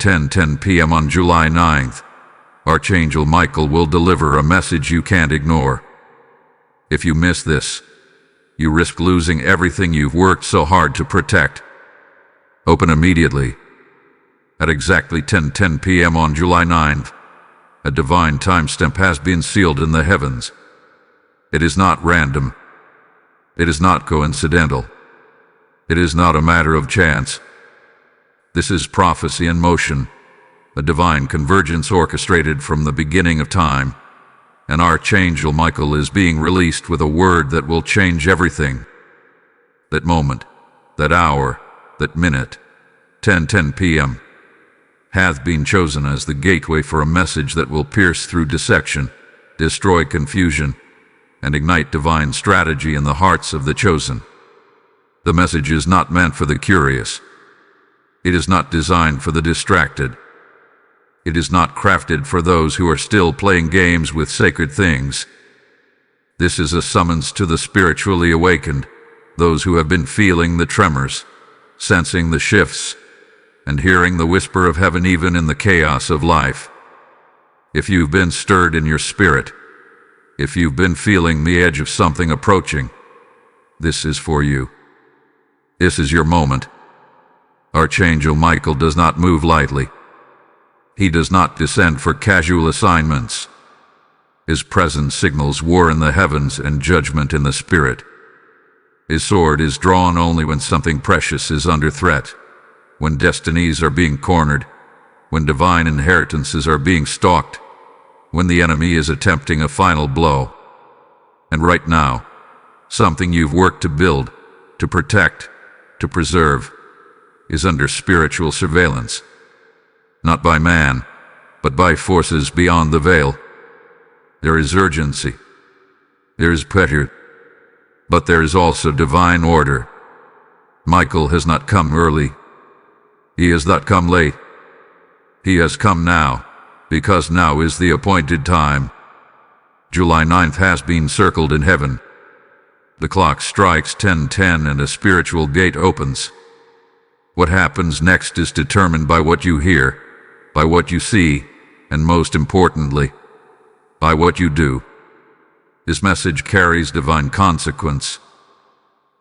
10:10 p.m. on July 9th, Archangel Michael will deliver a message you can't ignore. If you miss this, you risk losing everything you've worked so hard to protect. Open immediately. At exactly 10:10 p.m. on July 9th, a divine timestamp has been sealed in the heavens. It is not random. It is not coincidental. It is not a matter of chance. This is prophecy in motion, a divine convergence orchestrated from the beginning of time. And Archangel Michael is being released with a word that will change everything. That moment, that hour, that minute, 10:10 p.m., hath been chosen as the gateway for a message that will pierce through dissection, destroy confusion, and ignite divine strategy in the hearts of the chosen. The message is not meant for the curious. It is not designed for the distracted. It is not crafted for those who are still playing games with sacred things. This is a summons to the spiritually awakened, those who have been feeling the tremors, sensing the shifts, and hearing the whisper of heaven even in the chaos of life. If you've been stirred in your spirit, if you've been feeling the edge of something approaching, this is for you. This is your moment. Archangel Michael does not move lightly. He does not descend for casual assignments. His presence signals war in the heavens and judgment in the spirit. His sword is drawn only when something precious is under threat, when destinies are being cornered, when divine inheritances are being stalked, when the enemy is attempting a final blow. And right now, something you've worked to build, to protect, to preserve, is under spiritual surveillance. Not by man, but by forces beyond the veil. There is urgency. There is pressure. But there is also divine order. Michael has not come early. He has not come late. He has come now, because now is the appointed time. July 9th has been circled in heaven. The clock strikes 10:10 and a spiritual gate opens. What happens next is determined by what you hear, by what you see, and most importantly, by what you do. This message carries divine consequence.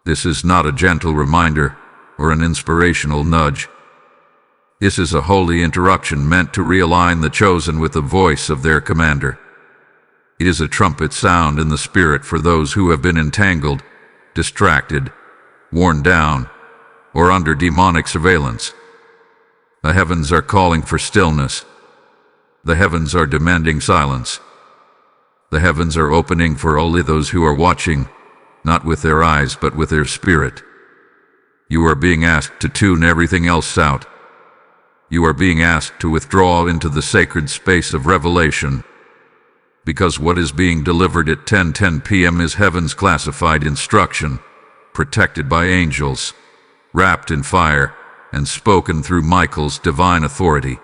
This is not a gentle reminder or an inspirational nudge. This is a holy interruption meant to realign the chosen with the voice of their commander. It is a trumpet sound in the spirit for those who have been entangled, distracted, worn down, or under demonic surveillance. The heavens are calling for stillness. The heavens are demanding silence. The heavens are opening for only those who are watching, not with their eyes but with their spirit. You are being asked to tune everything else out. You are being asked to withdraw into the sacred space of revelation, because what is being delivered at 10:10 p.m. is heaven's classified instruction, protected by angels, wrapped in fire, and spoken through Michael's divine authority.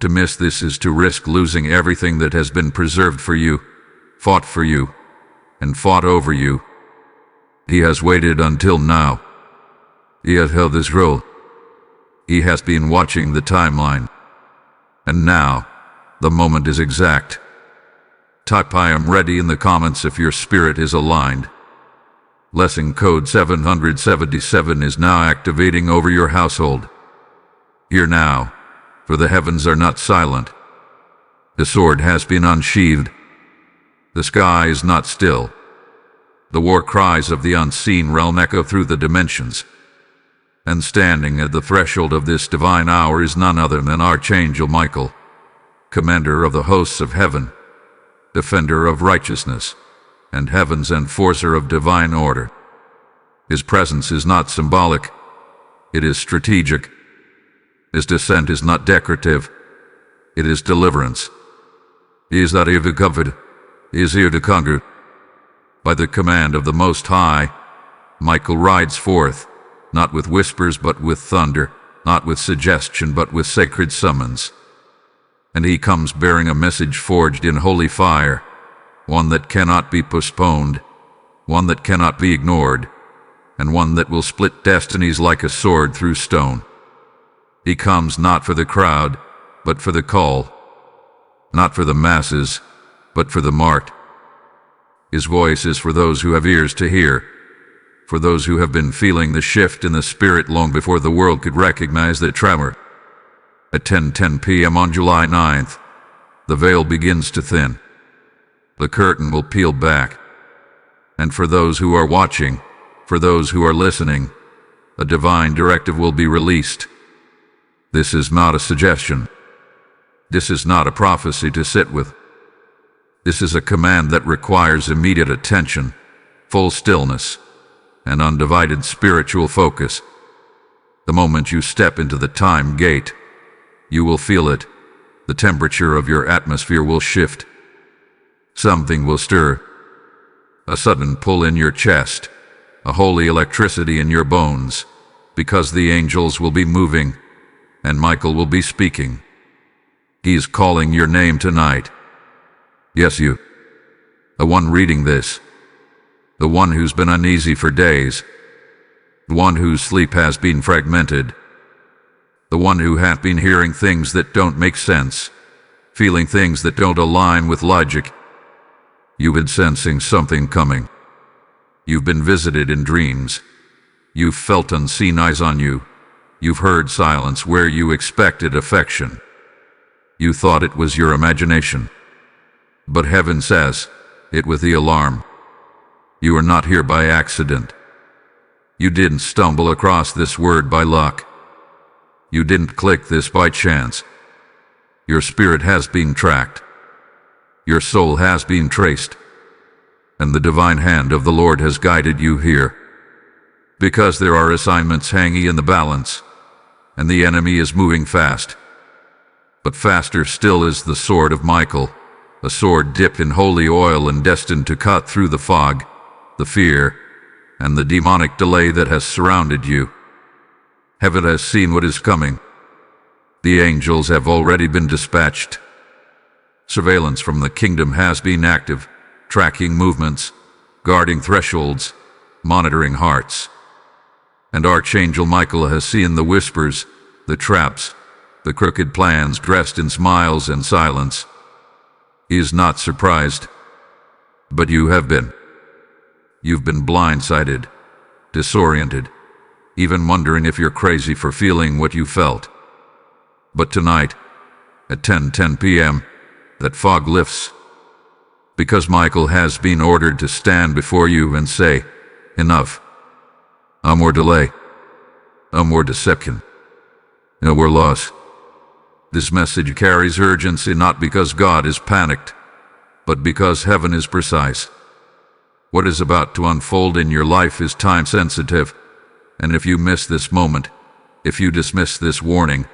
To miss this is to risk losing everything that has been preserved for you, and fought over you. He has waited until now. He has held his role. He has been watching the timeline. And now, the moment is exact. Type "I am ready" in the comments if your spirit is aligned. Lesson code 777 is now activating over your household. Hear now, for the heavens are not silent. The sword has been unsheathed. The sky is not still. The war cries of the unseen realm echo through the dimensions. And standing at the threshold of this divine hour is none other than Archangel Michael, commander of the hosts of heaven, defender of righteousness, and heaven's enforcer of divine order. His presence is not symbolic, it is strategic. His descent is not decorative, it is deliverance. He is not here to comfort, he is here to conquer. By the command of the Most High, Michael rides forth, not with whispers but with thunder, not with suggestion but with sacred summons. And he comes bearing a message forged in holy fire, one that cannot be postponed, one that cannot be ignored, and one that will split destinies like a sword through stone. He comes not for the crowd, but for the call. Not for the masses, but for the marked. His voice is for those who have ears to hear, for those who have been feeling the shift in the spirit long before the world could recognize the tremor. At 10:10 p.m. on July 9th, the veil begins to thin. The curtain will peel back. And for those who are watching, for those who are listening, a divine directive will be released. This is not a suggestion. This is not a prophecy to sit with. This is a command that requires immediate attention, full stillness, and undivided spiritual focus. The moment you step into the time gate, you will feel it. The temperature of your atmosphere will shift. Something will stir. A sudden pull in your chest, a holy electricity in your bones, because the angels will be moving, and Michael will be speaking. He is calling your name tonight. Yes, you. The one reading this. The one who's been uneasy for days. The one whose sleep has been fragmented. The one who hath been hearing things that don't make sense, feeling things that don't align with logic. You've been sensing something coming. You've been visited in dreams. You've felt unseen eyes on you. You've heard silence where you expected affection. You thought it was your imagination. But heaven says it with the alarm. You are not here by accident. You didn't stumble across this word by luck. You didn't click this by chance. Your spirit has been tracked. Your soul has been traced. And the divine hand of the Lord has guided you here. Because there are assignments hanging in the balance, and the enemy is moving fast. But faster still is the sword of Michael, a sword dipped in holy oil and destined to cut through the fog, the fear, and the demonic delay that has surrounded you. Heaven has seen what is coming. The angels have already been dispatched. Surveillance from the kingdom has been active, tracking movements, guarding thresholds, monitoring hearts. And Archangel Michael has seen the whispers, the traps, the crooked plans dressed in smiles and silence. He is not surprised. But you have been. You've been blindsided, disoriented, even wondering if you're crazy for feeling what you felt. But tonight, at 10:10 p.m., that fog lifts. Because Michael has been ordered to stand before you and say, enough. No more delay. No more deception. No more loss. This message carries urgency not because God is panicked, but because heaven is precise. What is about to unfold in your life is time-sensitive, and if you miss this moment, if you dismiss this warning,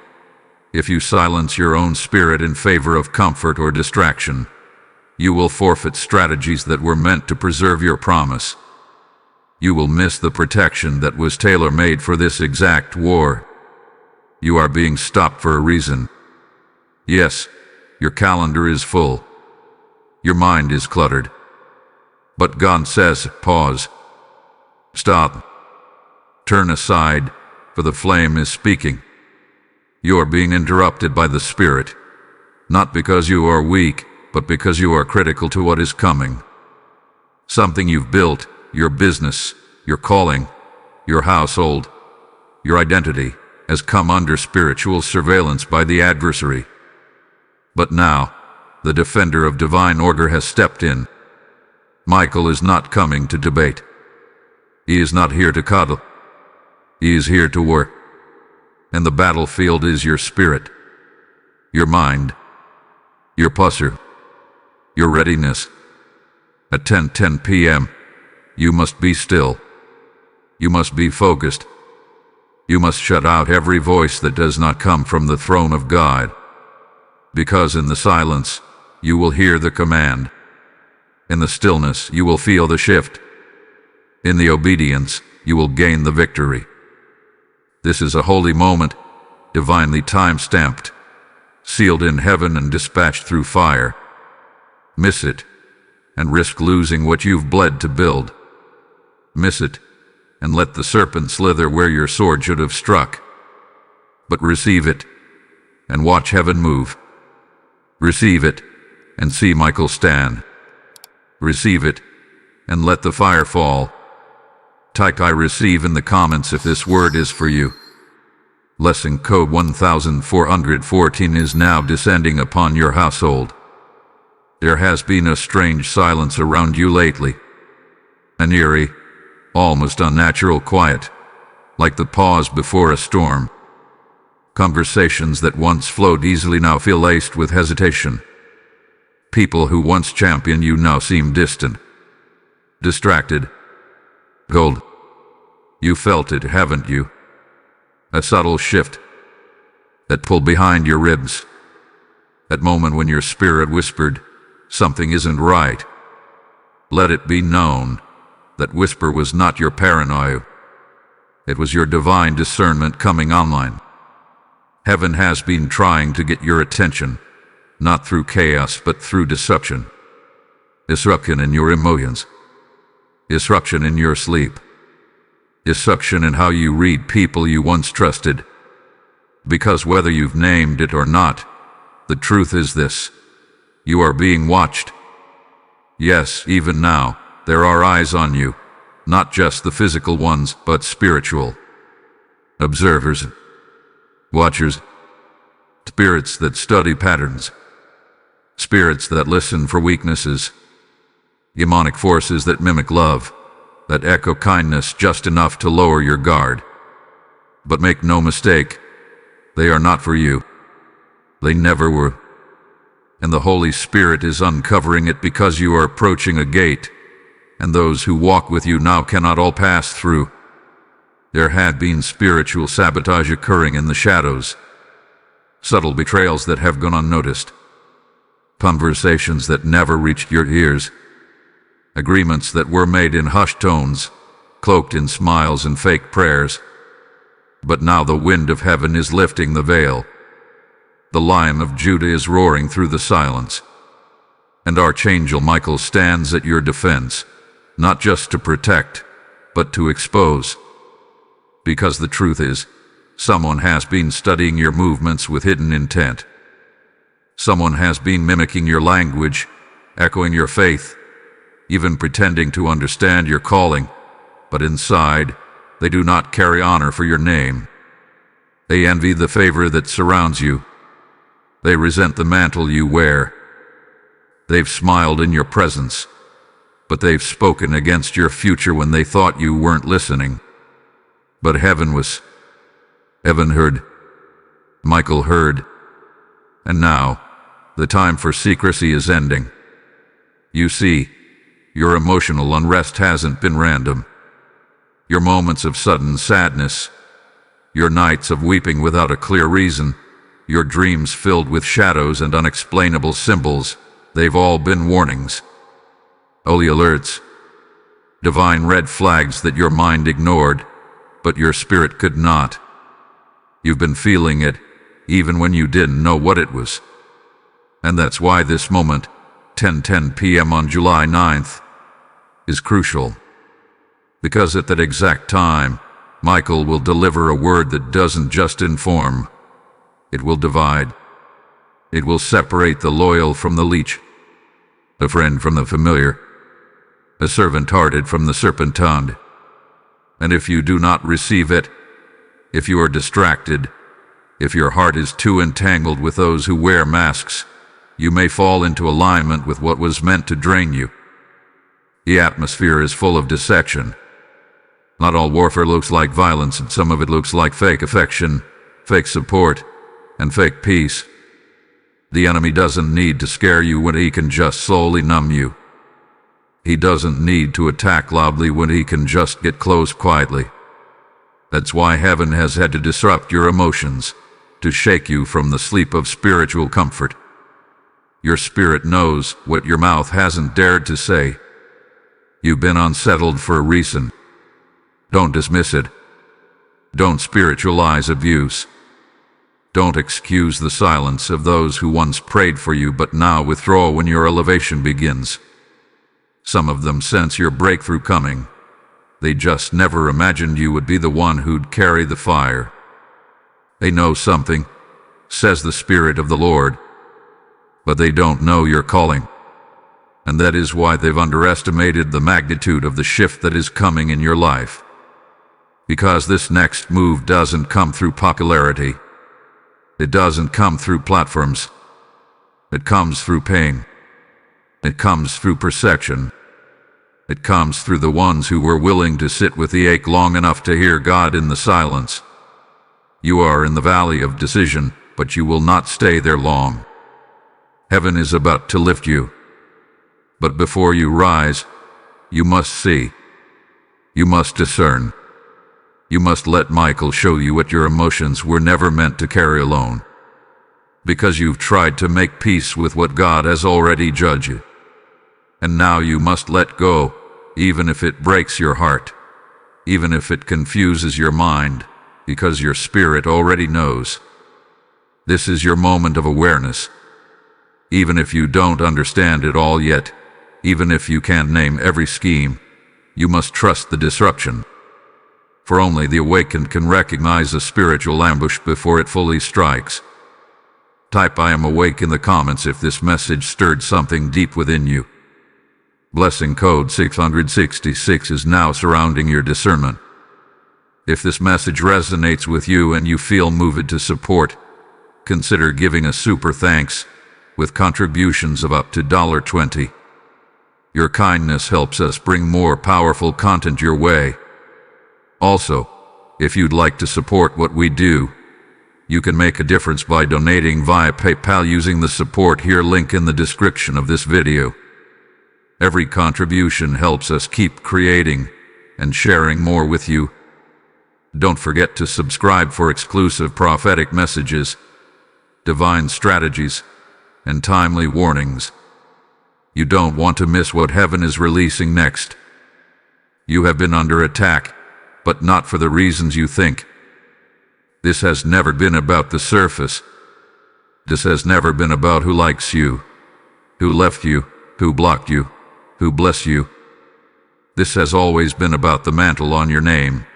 if you silence your own spirit in favor of comfort or distraction, you will forfeit strategies that were meant to preserve your promise. You will miss the protection that was tailor-made for this exact war. You are being stopped for a reason. Yes, your calendar is full. Your mind is cluttered. But God says, pause. Stop. Turn aside, for the flame is speaking. You are being interrupted by the Spirit, not because you are weak, but because you are critical to what is coming. Something you've built, your business, your calling, your household, your identity, has come under spiritual surveillance by the adversary. But now, the defender of divine order has stepped in. Michael is not coming to debate. He is not here to cuddle. He is here to work. And the battlefield is your spirit, your mind, your posture, your readiness. At 10:10 p.m., you must be still. You must be focused. You must shut out every voice that does not come from the throne of God. Because in the silence, you will hear the command. In the stillness, you will feel the shift. In the obedience, you will gain the victory. This is a holy moment, divinely time-stamped, sealed in heaven and dispatched through fire. Miss it, and risk losing what you've bled to build. Miss it, and let the serpent slither where your sword should have struck. But receive it, and watch heaven move. Receive it, and see Michael stand. Receive it, and let the fire fall. Type I receive in the comments if this word is for you. Blessing code 1414 is now descending upon your household. There has been a strange silence around you lately. An eerie, almost unnatural quiet, like the pause before a storm. Conversations that once flowed easily now feel laced with hesitation. People who once championed you now seem distant, distracted, cold. You felt it, haven't you? A subtle shift, that pull behind your ribs. That moment when your spirit whispered, something isn't right. Let it be known, that whisper was not your paranoia. It was your divine discernment coming online. Heaven has been trying to get your attention, not through chaos but through disruption. Disruption in your emotions. Disruption in your sleep. Disruption in how you read people you once trusted. Because whether you've named it or not, the truth is this: you are being watched. Yes, even now, there are eyes on you, not just the physical ones, but spiritual. Observers, watchers, spirits that study patterns, spirits that listen for weaknesses, demonic forces that mimic love, that echo kindness just enough to lower your guard. But make no mistake, they are not for you. They never were. And the Holy Spirit is uncovering it because you are approaching a gate, and those who walk with you now cannot all pass through. There had been spiritual sabotage occurring in the shadows, subtle betrayals that have gone unnoticed, conversations that never reached your ears, agreements that were made in hushed tones, cloaked in smiles and fake prayers. But now the wind of heaven is lifting the veil. The Lion of Judah is roaring through the silence, and Archangel Michael stands at your defense, not just to protect, but to expose. Because the truth is, someone has been studying your movements with hidden intent. Someone has been mimicking your language, echoing your faith, even pretending to understand your calling, but inside, they do not carry honor for your name. They envy the favor that surrounds you. They resent the mantle you wear. They've smiled in your presence, but they've spoken against your future when they thought you weren't listening. But heaven was. Heaven heard. Michael heard. And now, the time for secrecy is ending. You see, your emotional unrest hasn't been random. Your moments of sudden sadness, your nights of weeping without a clear reason, your dreams filled with shadows and unexplainable symbols, they've all been warnings. Holy alerts. Divine red flags that your mind ignored, but your spirit could not. You've been feeling it, even when you didn't know what it was. And that's why this moment, 10:10 p.m. on July 9th, is crucial. Because at that exact time, Michael will deliver a word that doesn't just inform. It will divide. It will separate the loyal from the leech, a friend from the familiar, a servant-hearted from the serpent-tongued. And if you do not receive it, if you are distracted, if your heart is too entangled with those who wear masks, you may fall into alignment with what was meant to drain you. The atmosphere is full of deception. Not all warfare looks like violence, and some of it looks like fake affection, fake support, and fake peace. The enemy doesn't need to scare you when he can just slowly numb you. He doesn't need to attack loudly when he can just get close quietly. That's why heaven has had to disrupt your emotions, to shake you from the sleep of spiritual comfort. Your spirit knows what your mouth hasn't dared to say. You've been unsettled for a reason. Don't dismiss it. Don't spiritualize abuse. Don't excuse the silence of those who once prayed for you but now withdraw when your elevation begins. Some of them sense your breakthrough coming. They just never imagined you would be the one who'd carry the fire. They know something, says the Spirit of the Lord, but they don't know your calling. And that is why they've underestimated the magnitude of the shift that is coming in your life. Because this next move doesn't come through popularity. It doesn't come through platforms. It comes through pain. It comes through perception. It comes through the ones who were willing to sit with the ache long enough to hear God in the silence. You are in the valley of decision, but you will not stay there long. Heaven is about to lift you. But before you rise, you must see. You must discern. You must let Michael show you what your emotions were never meant to carry alone. Because you've tried to make peace with what God has already judged you. And now you must let go, even if it breaks your heart, even if it confuses your mind, because your spirit already knows. This is your moment of awareness. Even if you don't understand it all yet, even if you can't name every scheme, you must trust the disruption. For only the awakened can recognize a spiritual ambush before it fully strikes. Type "I am awake" in the comments if this message stirred something deep within you. Blessing code 666 is now surrounding your discernment. If this message resonates with you and you feel moved to support, consider giving a super thanks with contributions of up to $20. Your kindness helps us bring more powerful content your way. Also, if you'd like to support what we do, you can make a difference by donating via PayPal using the support here link in the description of this video. Every contribution helps us keep creating and sharing more with you. Don't forget to subscribe for exclusive prophetic messages, divine strategies, and timely warnings. You don't want to miss what heaven is releasing next. You have been under attack, but not for the reasons you think. This has never been about the surface. This has never been about who likes you, who left you, who blocked you, who blessed you. This has always been about the mantle on your name,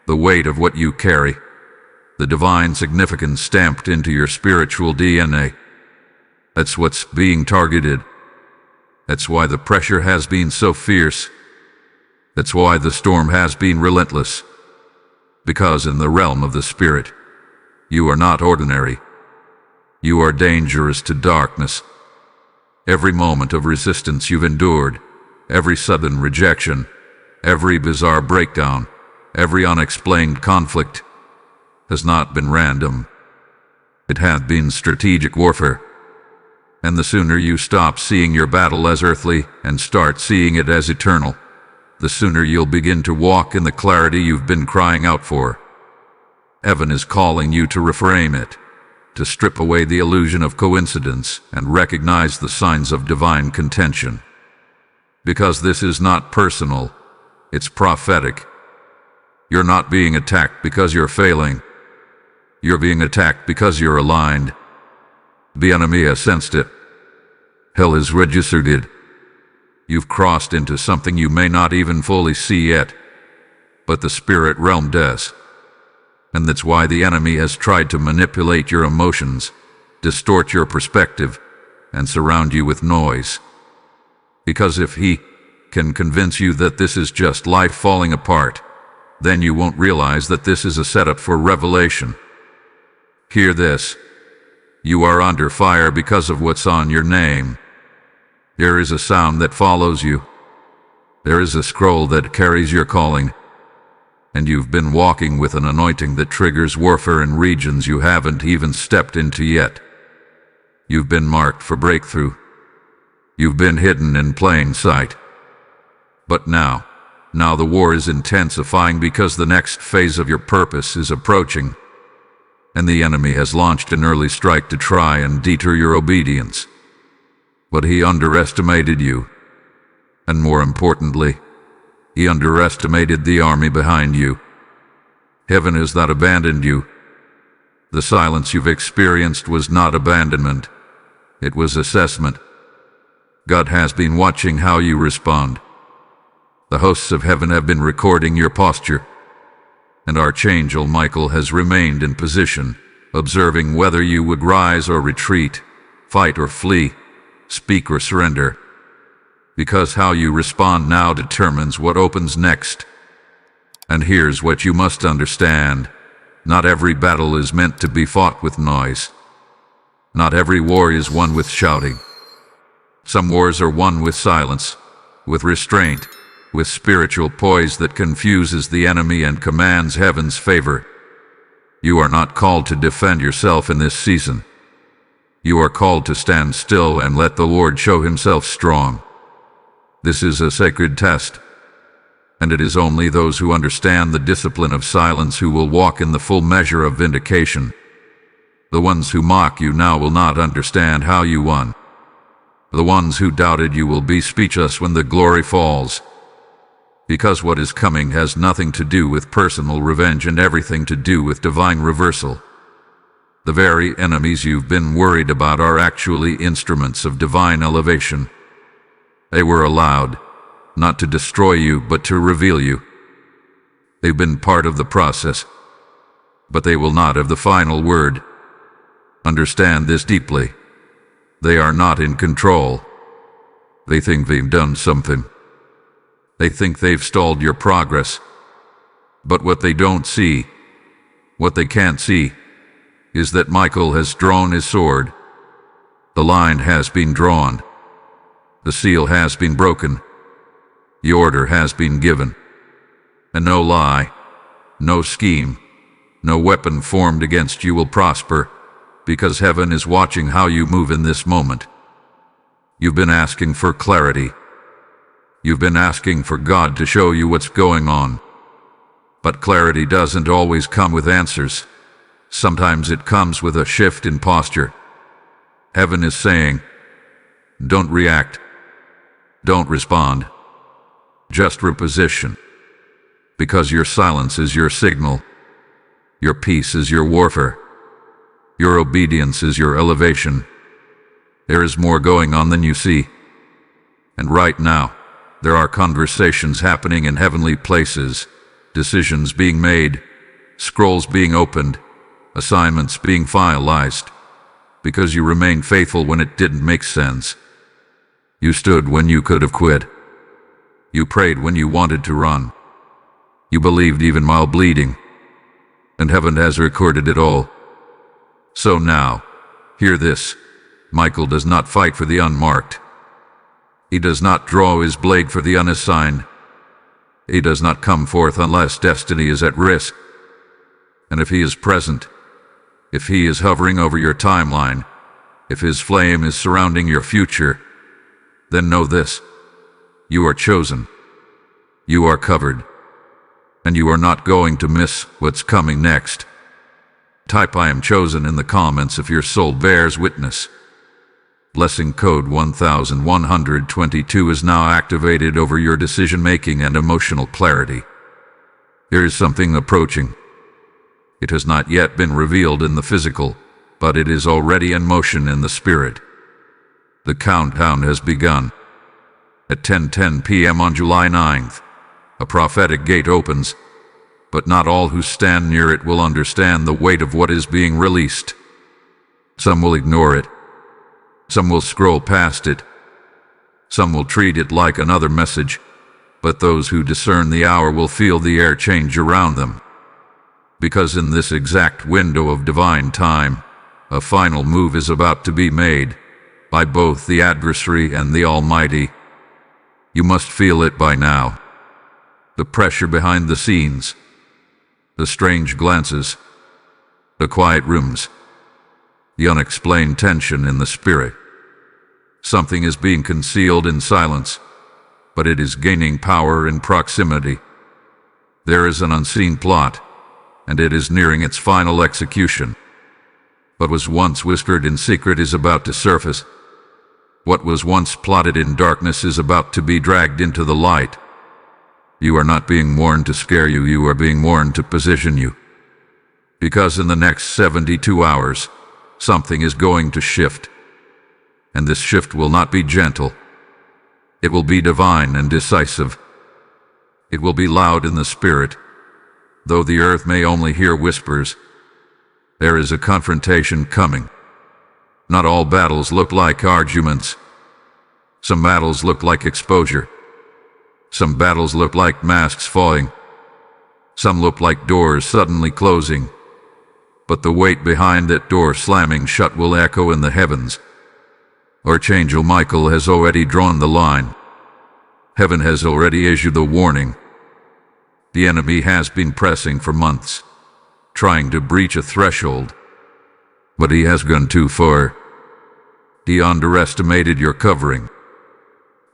the weight of what you carry, the divine significance stamped into your spiritual DNA. That's what's being targeted. That's why the pressure has been so fierce. That's why the storm has been relentless. Because in the realm of the Spirit, you are not ordinary. You are dangerous to darkness. Every moment of resistance you've endured, every sudden rejection, every bizarre breakdown, every unexplained conflict, has not been random. It has been strategic warfare. And the sooner you stop seeing your battle as earthly and start seeing it as eternal, the sooner you'll begin to walk in the clarity you've been crying out for. Heaven is calling you to reframe it, to strip away the illusion of coincidence and recognize the signs of divine contention. Because this is not personal, it's prophetic. You're not being attacked because you're failing. You're being attacked because you're aligned. The enemy has sensed it. Hell has registered it. You've crossed into something you may not even fully see yet, but the spirit realm does. And that's why the enemy has tried to manipulate your emotions, distort your perspective, and surround you with noise. Because if he can convince you that this is just life falling apart, then you won't realize that this is a setup for revelation. Hear this. You are under fire because of what's on your name. There is a sound that follows you. There is a scroll that carries your calling. And you've been walking with an anointing that triggers warfare in regions you haven't even stepped into yet. You've been marked for breakthrough. You've been hidden in plain sight. But now the war is intensifying because the next phase of your purpose is approaching. And the enemy has launched an early strike to try and deter your obedience. But he underestimated you. And more importantly, he underestimated the army behind you. Heaven has not abandoned you. The silence you've experienced was not abandonment. It was assessment. God has been watching how you respond. The hosts of heaven have been recording your posture. And Archangel Michael has remained in position, observing whether you would rise or retreat, fight or flee, speak or surrender. Because how you respond now determines what opens next. And here's what you must understand. Not every battle is meant to be fought with noise. Not every war is won with shouting. Some wars are won with silence, with restraint, with spiritual poise that confuses the enemy and commands heaven's favor. You are not called to defend yourself in this season. You are called to stand still and let the Lord show himself strong. This is a sacred test, and it is only those who understand the discipline of silence who will walk in the full measure of vindication. The ones who mock you now will not understand how you won. The ones who doubted you will be speechless when the glory falls. Because what is coming has nothing to do with personal revenge and everything to do with divine reversal. The very enemies you've been worried about are actually instruments of divine elevation. They were allowed, not to destroy you, but to reveal you. They've been part of the process, but they will not have the final word. Understand this deeply. They are not in control. They think they've done something. They think they've stalled your progress. But what they don't see, what they can't see, is that Michael has drawn his sword. The line has been drawn. The seal has been broken. The order has been given. And no lie, no scheme, no weapon formed against you will prosper, because heaven is watching how you move in this moment. You've been asking for clarity. You've been asking for God to show you what's going on. But clarity doesn't always come with answers. Sometimes it comes with a shift in posture. Heaven is saying, don't react. Don't respond. Just reposition. Because your silence is your signal. Your peace is your warfare. Your obedience is your elevation. There is more going on than you see. And right now, there are conversations happening in heavenly places, decisions being made, scrolls being opened, assignments being finalized, because you remained faithful when it didn't make sense. You stood when you could have quit. You prayed when you wanted to run. You believed even while bleeding. And heaven has recorded it all. So now, hear this. Michael does not fight for the unmarked. He does not draw his blade for the unassigned. He does not come forth unless destiny is at risk. And if he is present, if he is hovering over your timeline, if his flame is surrounding your future, then know this. You are chosen. You are covered. And you are not going to miss what's coming next. Type I am chosen in the comments if your soul bears witness. Blessing code 1122 is now activated over your decision-making and emotional clarity. There is something approaching. It has not yet been revealed in the physical, but it is already in motion in the spirit. The countdown has begun. At 10:10 p.m. on July 9th, a prophetic gate opens, but not all who stand near it will understand the weight of what is being released. Some will ignore it. Some will scroll past it. Some will treat it like another message, but those who discern the hour will feel the air change around them. Because in this exact window of divine time, a final move is about to be made by both the adversary and the Almighty. You must feel it by now. The pressure behind the scenes, the strange glances, the quiet rooms, the unexplained tension in the spirit. Something is being concealed in silence, but it is gaining power in proximity. There is an unseen plot, and it is nearing its final execution. What was once whispered in secret is about to surface. What was once plotted in darkness is about to be dragged into the light. You are not being warned to scare you, you are being warned to position you. Because in the next 72 hours, something is going to shift. And this shift will not be gentle. It will be divine and decisive. It will be loud in the spirit, though the earth may only hear whispers. There is a confrontation coming. Not all battles look like arguments. Some battles look like exposure. Some battles look like masks falling. Some look like doors suddenly closing. But the weight behind that door slamming shut will echo in the heavens. Archangel Michael has already drawn the line. Heaven has already issued the warning. The enemy has been pressing for months, trying to breach a threshold. But he has gone too far. He underestimated your covering.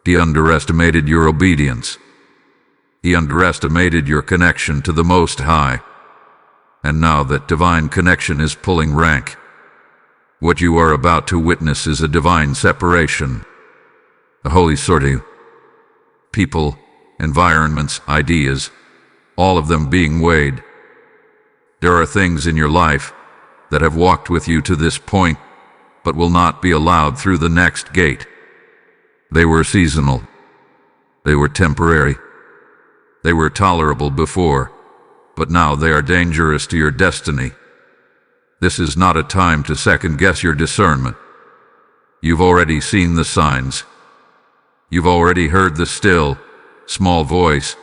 He underestimated your obedience. He underestimated your connection to the Most High. And now that divine connection is pulling rank. What you are about to witness is a divine separation. A holy sorting. People, environments, ideas, all of them being weighed. There are things in your life that have walked with you to this point, but will not be allowed through the next gate. They were seasonal. They were temporary. They were tolerable before, but now they are dangerous to your destiny. This is not a time to second-guess your discernment. You've already seen the signs. You've already heard the still, small voice.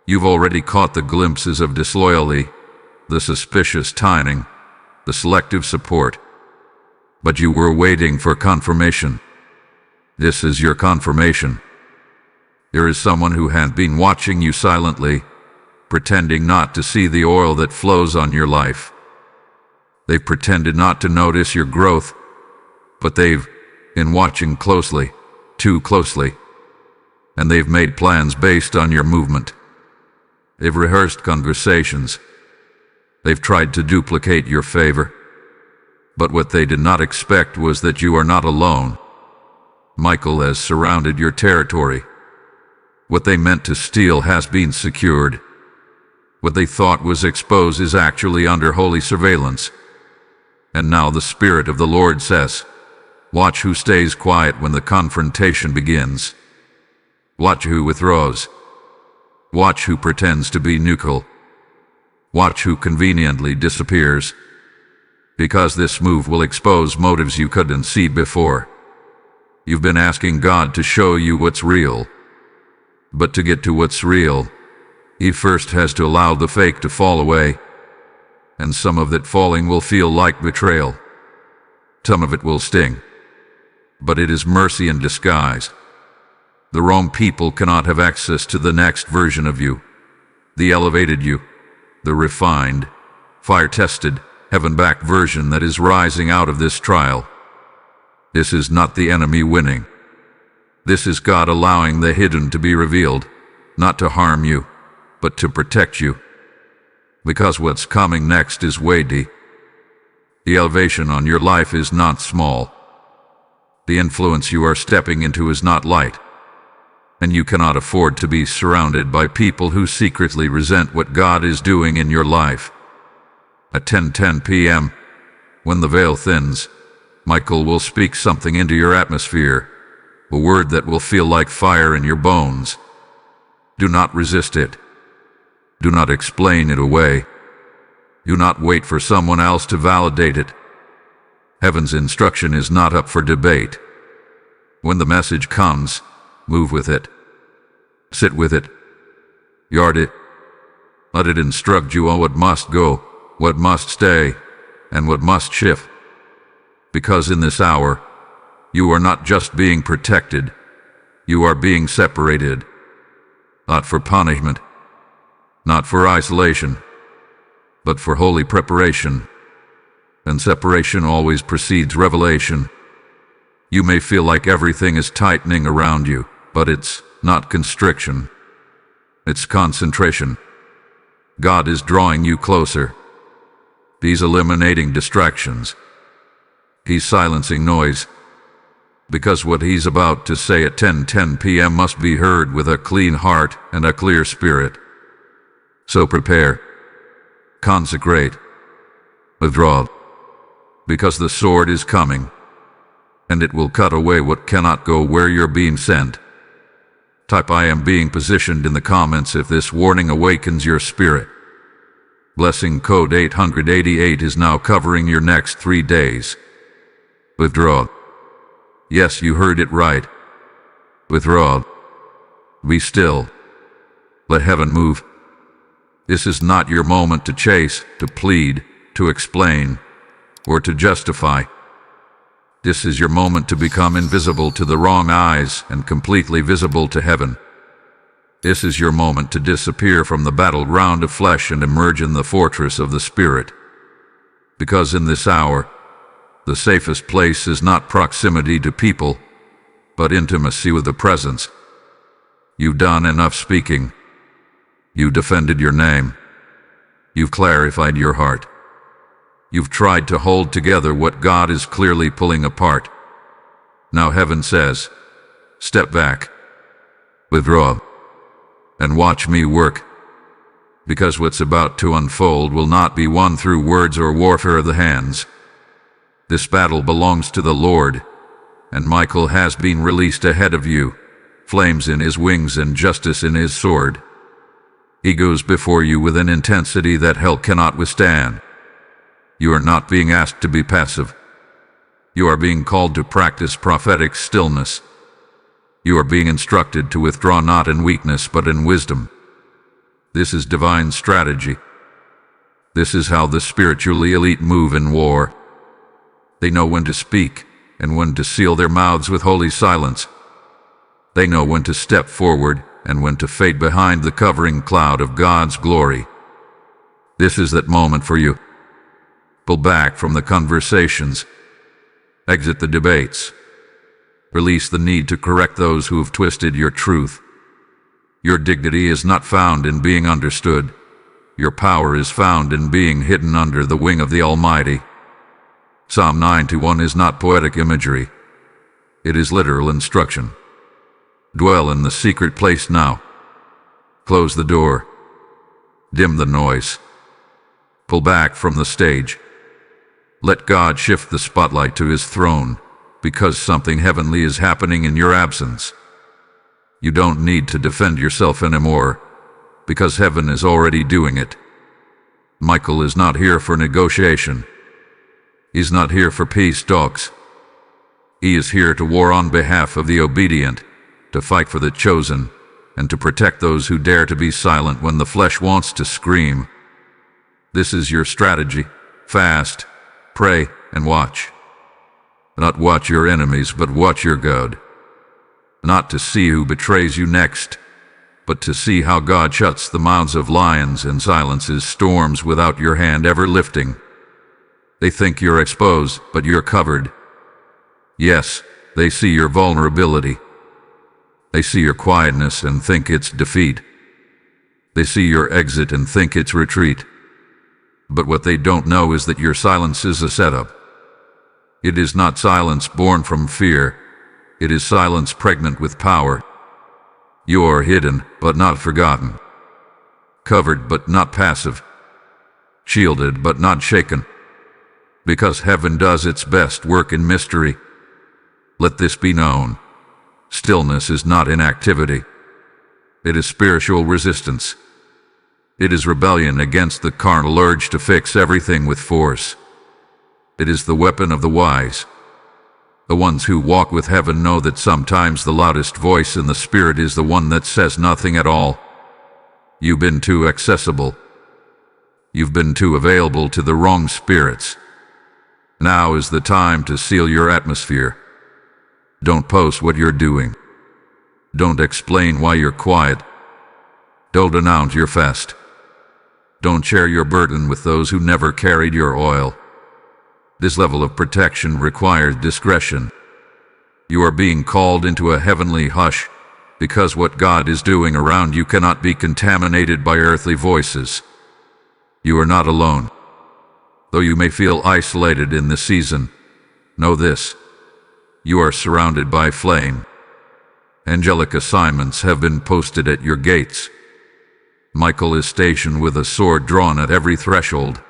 You've already caught the glimpses of disloyalty, the suspicious timing, the selective support. But you were waiting for confirmation. This is your confirmation. There is someone who has been watching you silently, pretending not to see the oil that flows on your life. They've pretended not to notice your growth, but they've been watching closely, too closely, and they've made plans based on your movement. They've rehearsed conversations. They've tried to duplicate your favor. But what they did not expect was that you are not alone. Michael has surrounded your territory. What they meant to steal has been secured. What they thought was exposed is actually under holy surveillance. And now the Spirit of the Lord says, watch who stays quiet when the confrontation begins. Watch who withdraws. Watch who pretends to be neutral. Watch who conveniently disappears. Because this move will expose motives you couldn't see before. You've been asking God to show you what's real. But to get to what's real, He first has to allow the fake to fall away. And some of that falling will feel like betrayal. Some of it will sting. But it is mercy in disguise. The wrong people cannot have access to the next version of you. The elevated you. The refined, fire-tested, heaven-backed version that is rising out of this trial. This is not the enemy winning. This is God allowing the hidden to be revealed, not to harm you, but to protect you. Because what's coming next is weighty. The elevation on your life is not small. The influence you are stepping into is not light. And you cannot afford to be surrounded by people who secretly resent what God is doing in your life. At 10:10 p.m., when the veil thins, Michael will speak something into your atmosphere, a word that will feel like fire in your bones. Do not resist it. Do not explain it away. Do not wait for someone else to validate it. Heaven's instruction is not up for debate. When the message comes, move with it. Sit with it. Yard it. Let it instruct you on what must go, what must stay, and what must shift. Because in this hour, you are not just being protected, you are being separated. Not for punishment, not for isolation, but for holy preparation. And separation always precedes revelation. You may feel like everything is tightening around you, but it's not constriction. It's concentration. God is drawing you closer. He's eliminating distractions. He's silencing noise. Because what He's about to say at 10:10 p.m. must be heard with a clean heart and a clear spirit. So prepare. Consecrate. Withdraw. Because the sword is coming, and it will cut away what cannot go where you're being sent. Type I am being positioned in the comments if this warning awakens your spirit. Blessing code 888 is now covering your next 3 days. Withdraw. Yes, you heard it right. Withdraw. Be still. Let heaven move. This is not your moment to chase, to plead, to explain, or to justify. This is your moment to become invisible to the wrong eyes and completely visible to heaven. This is your moment to disappear from the battleground of flesh and emerge in the fortress of the Spirit. Because in this hour, the safest place is not proximity to people, but intimacy with the presence. You've done enough speaking. You defended your name. You've clarified your heart. You've tried to hold together what God is clearly pulling apart. Now heaven says, step back, withdraw, and watch me work. Because what's about to unfold will not be won through words or warfare of the hands. This battle belongs to the Lord, and Michael has been released ahead of you, flames in his wings and justice in his sword. He goes before you with an intensity that hell cannot withstand. You are not being asked to be passive. You are being called to practice prophetic stillness. You are being instructed to withdraw not in weakness but in wisdom. This is divine strategy. This is how the spiritually elite move in war. They know when to speak and when to seal their mouths with holy silence. They know when to step forward and when to fade behind the covering cloud of God's glory. This is that moment for you. Pull back from the conversations. Exit the debates. Release the need to correct those who have twisted your truth. Your dignity is not found in being understood. Your power is found in being hidden under the wing of the Almighty. Psalm 91 is not poetic imagery. It is literal instruction. Dwell in the secret place now. Close the door. Dim the noise. Pull back from the stage. Let God shift the spotlight to his throne, because something heavenly is happening in your absence. You don't need to defend yourself anymore, because heaven is already doing it. Michael is not here for negotiation. He's not here for peace talks. He is here to war on behalf of the obedient, to fight for the chosen, and to protect those who dare to be silent when the flesh wants to scream. This is your strategy. Fast, pray, and watch. Not watch your enemies, but watch your God. Not to see who betrays you next, but to see how God shuts the mouths of lions and silences storms without your hand ever lifting. They think you're exposed, but you're covered. Yes, they see your vulnerability. They see your quietness and think it's defeat. They see your exit and think it's retreat. But what they don't know is that your silence is a setup. It is not silence born from fear. It is silence pregnant with power. You are hidden, but not forgotten. Covered, but not passive. Shielded, but not shaken. Because heaven does its best work in mystery. Let this be known. Stillness is not inactivity. It is spiritual resistance. It is rebellion against the carnal urge to fix everything with force. It is the weapon of the wise. The ones who walk with heaven know that sometimes the loudest voice in the spirit is the one that says nothing at all. You've been too accessible. You've been too available to the wrong spirits. Now is the time to seal your atmosphere. Don't post what you're doing. Don't explain why you're quiet. Don't announce your fast. Don't share your burden with those who never carried your oil. This level of protection requires discretion. You are being called into a heavenly hush, because what God is doing around you cannot be contaminated by earthly voices. You are not alone. Though you may feel isolated in this season, know this: you are surrounded by flame. Angelic assignments have been posted at your gates. Michael is stationed with a sword drawn at every threshold.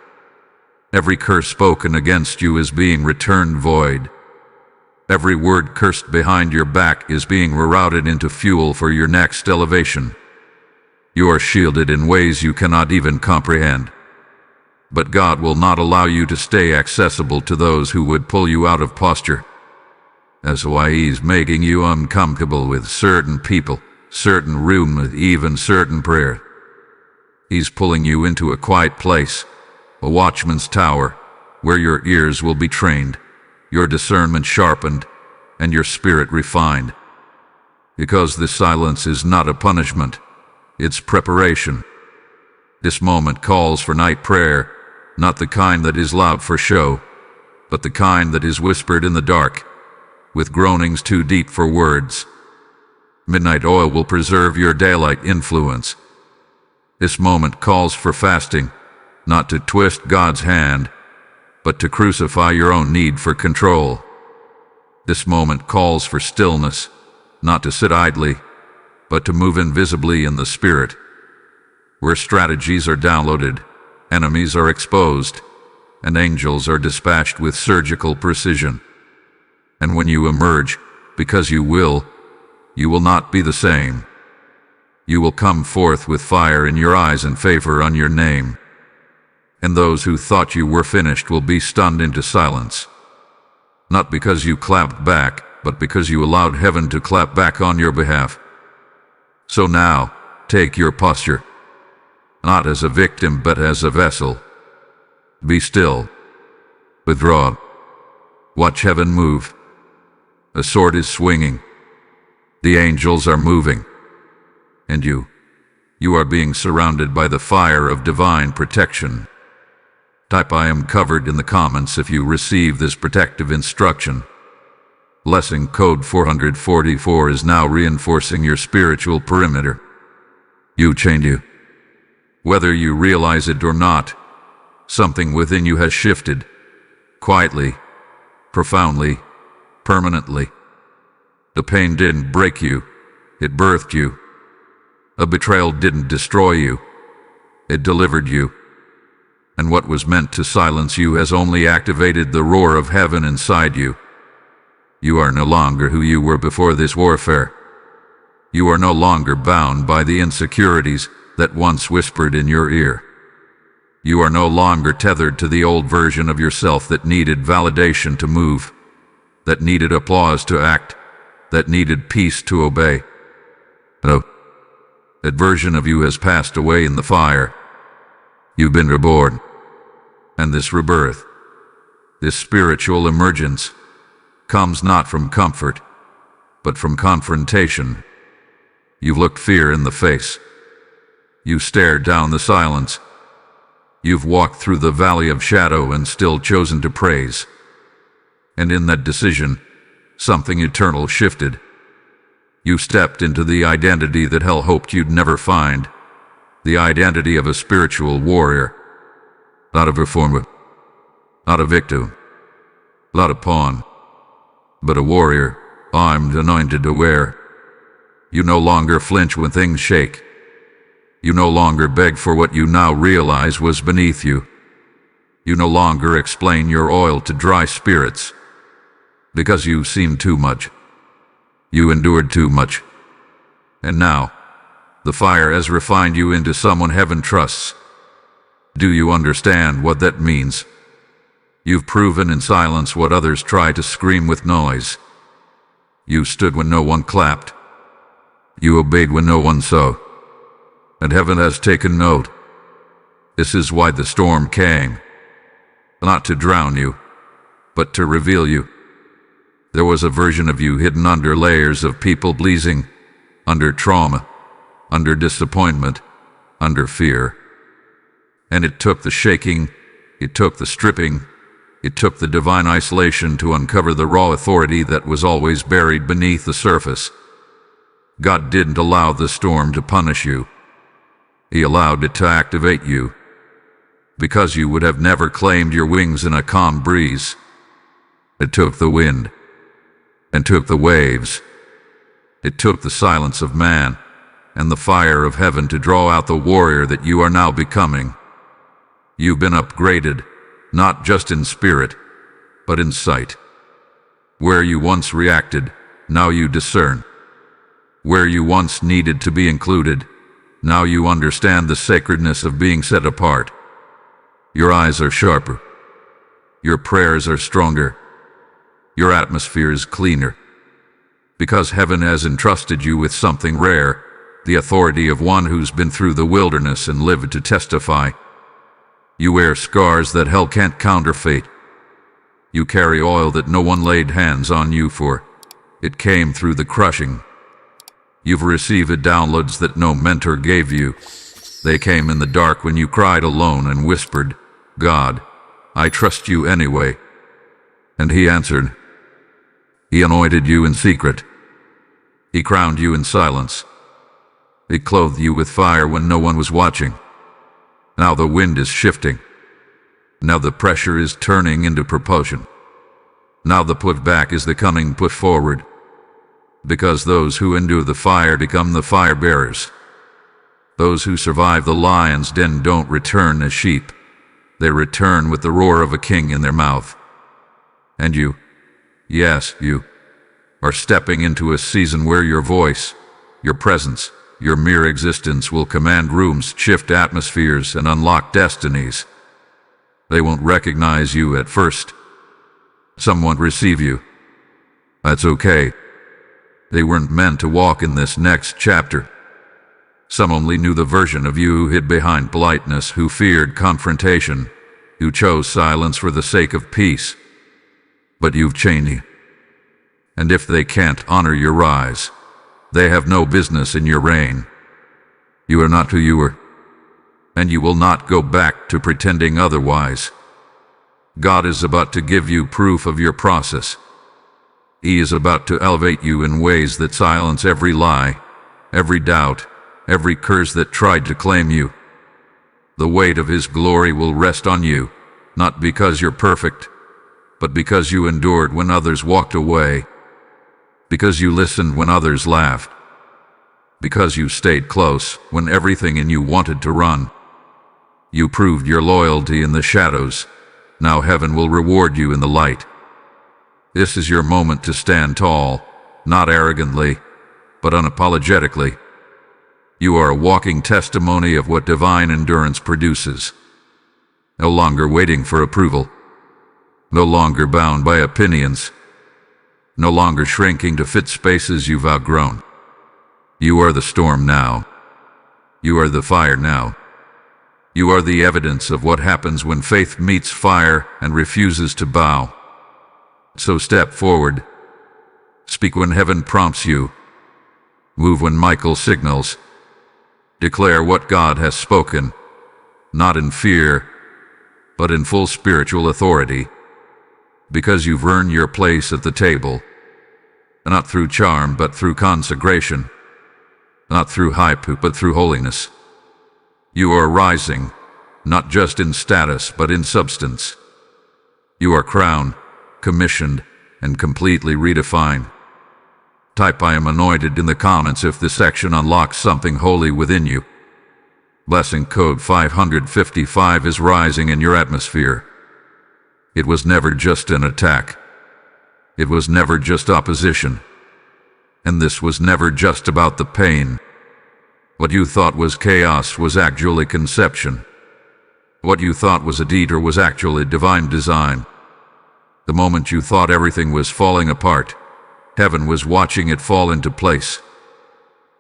Every curse spoken against you is being returned void. Every word cursed behind your back is being rerouted into fuel for your next elevation. You are shielded in ways you cannot even comprehend. But God will not allow you to stay accessible to those who would pull you out of posture. That's why He's making you uncomfortable with certain people, certain room, even certain prayer. He's pulling you into a quiet place, a watchman's tower, where your ears will be trained, your discernment sharpened, and your spirit refined. Because this silence is not a punishment, it's preparation. This moment calls for night prayer, not the kind that is loud for show, but the kind that is whispered in the dark, with groanings too deep for words. Midnight oil will preserve your daylight influence. This moment calls for fasting, not to twist God's hand, but to crucify your own need for control. This moment calls for stillness, not to sit idly, but to move invisibly in the Spirit. Where strategies are downloaded, enemies are exposed, and angels are dispatched with surgical precision. And when you emerge, because you will not be the same. You will come forth with fire in your eyes and favor on your name. And those who thought you were finished will be stunned into silence. Not because you clapped back, but because you allowed heaven to clap back on your behalf. So now, take your posture. Not as a victim, but as a vessel. Be still. Withdraw. Watch heaven move. A sword is swinging. The angels are moving. And you are being surrounded by the fire of divine protection. Type I am covered in the comments if you receive this protective instruction. Blessing code 444 is now reinforcing your spiritual perimeter. You change you. Whether you realize it or not, something within you has shifted. Quietly, profoundly, permanently. The pain didn't break you, it birthed you. A betrayal didn't destroy you, it delivered you. And what was meant to silence you has only activated the roar of heaven inside you. You are no longer who you were before this warfare. You are no longer bound by the insecurities that once whispered in your ear. You are no longer tethered to the old version of yourself that needed validation to move, that needed applause to act, that needed peace to obey. No, that version of you has passed away in the fire. You've been reborn. And this rebirth, this spiritual emergence, comes not from comfort, but from confrontation. You've looked fear in the face. You've stared down the silence. You've walked through the valley of shadow and still chosen to praise. And in that decision, something eternal shifted. You stepped into the identity that hell hoped you'd never find, the identity of a spiritual warrior. Not a reformer, not a victim, not a pawn, but a warrior, armed, anointed, aware. You no longer flinch when things shake. You no longer beg for what you now realize was beneath you. You no longer explain your oil to dry spirits, because you've seen too much. You endured too much. And now, the fire has refined you into someone heaven trusts. Do you understand what that means? You've proven in silence what others try to scream with noise. You stood when no one clapped. You obeyed when no one saw. And heaven has taken note. This is why the storm came. Not to drown you, but to reveal you. There was a version of you hidden under layers of people pleasing, under trauma, under disappointment, under fear. And it took the shaking, it took the stripping, it took the divine isolation to uncover the raw authority that was always buried beneath the surface. God didn't allow the storm to punish you. He allowed it to activate you. Because you would have never claimed your wings in a calm breeze. It took the wind, and took the waves. It took the silence of man, and the fire of heaven to draw out the warrior that you are now becoming. You've been upgraded, not just in spirit, but in sight. Where you once reacted, now you discern. Where you once needed to be included, now you understand the sacredness of being set apart. Your eyes are sharper. Your prayers are stronger. Your atmosphere is cleaner. Because heaven has entrusted you with something rare, the authority of one who's been through the wilderness and lived to testify. You wear scars that hell can't counterfeit. You carry oil that no one laid hands on you for. It came through the crushing. You've received downloads that no mentor gave you. They came in the dark when you cried alone and whispered, "God, I trust you anyway." And he answered. He anointed you in secret. He crowned you in silence. He clothed you with fire when no one was watching. Now the wind is shifting. Now the pressure is turning into propulsion. Now the put back is the coming put forward. Because those who endure the fire become the fire bearers. Those who survive the lion's den don't return as sheep. They return with the roar of a king in their mouth. And you, yes, you, are stepping into a season where your voice, your presence, your mere existence will command rooms, shift atmospheres, and unlock destinies. They won't recognize you at first. Some won't receive you. That's okay. They weren't meant to walk in this next chapter. Some only knew the version of you who hid behind politeness, who feared confrontation, who chose silence for the sake of peace. But you've changed. And if they can't honor your rise, they have no business in your reign. You are not who you were, and you will not go back to pretending otherwise. God is about to give you proof of your process. He is about to elevate you in ways that silence every lie, every doubt, every curse that tried to claim you. The weight of His glory will rest on you, not because you're perfect, but because you endured when others walked away, because you listened when others laughed, because you stayed close when everything in you wanted to run. You proved your loyalty in the shadows. Now heaven will reward you in the light. This is your moment to stand tall, not arrogantly, but unapologetically. You are a walking testimony of what divine endurance produces. No longer waiting for approval. No longer bound by opinions. No longer shrinking to fit spaces you've outgrown. You are the storm now. You are the fire now. You are the evidence of what happens when faith meets fire and refuses to bow. So step forward. Speak when heaven prompts you. Move when Michael signals. Declare what God has spoken, not in fear, but in full spiritual authority, because you've earned your place at the table, not through charm but through consecration, not through hype but through holiness. You are rising, not just in status but in substance. You are crowned, commissioned, and completely redefined. Type "I am anointed" in the comments if this section unlocks something holy within you. Blessing code 555 is rising in your atmosphere. It was never just an attack. It was never just opposition. And this was never just about the pain. What you thought was chaos was actually conception. What you thought was a detour was actually divine design. The moment you thought everything was falling apart, heaven was watching it fall into place.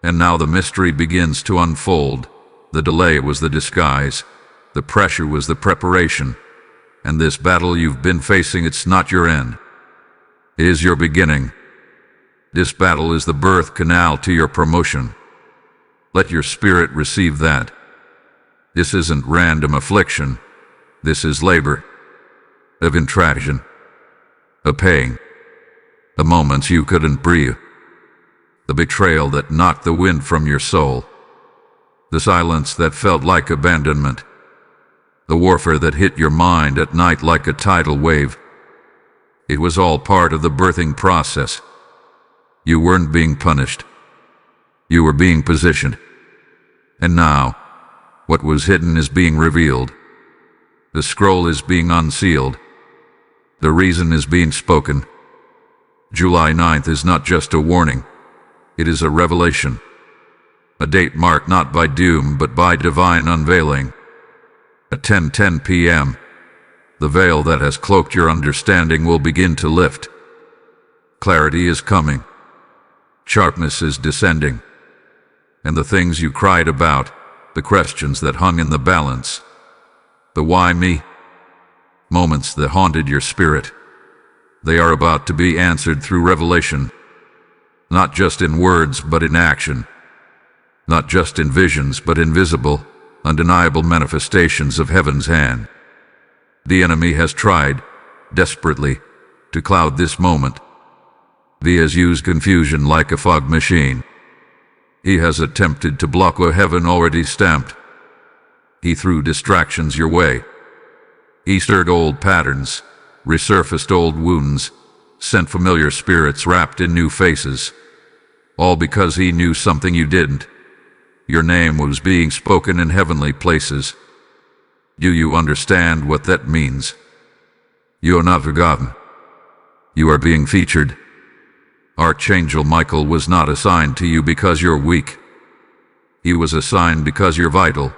And now the mystery begins to unfold. The delay was the disguise. The pressure was the preparation. And this battle you've been facing, it's not your end. It is your beginning. This battle is the birth canal to your promotion. Let your spirit receive that. This isn't random affliction. This is labor of interaction, a pain, the moments you couldn't breathe, the betrayal that knocked the wind from your soul, the silence that felt like abandonment, the warfare that hit your mind at night like a tidal wave. It was all part of the birthing process. You weren't being punished. You were being positioned. And now, what was hidden is being revealed. The scroll is being unsealed. The reason is being spoken. July 9th is not just a warning. It is a revelation. A date marked not by doom but by divine unveiling. At 10:10 p.m., the veil that has cloaked your understanding will begin to lift. Clarity is coming. Sharpness is descending. And the things you cried about, the questions that hung in the balance, the why me moments that haunted your spirit, they are about to be answered through revelation, not just in words but in action, not just in visions but in visible, undeniable manifestations of heaven's hand. The enemy has tried, desperately, to cloud this moment. He has used confusion like a fog machine. He has attempted to block what heaven already stamped. He threw distractions your way. He stirred old patterns, resurfaced old wounds, sent familiar spirits wrapped in new faces. All because he knew something you didn't. Your name was being spoken in heavenly places. Do you understand what that means? You are not forgotten. You are being featured. Archangel Michael was not assigned to you because you're weak. He was assigned because you're vital.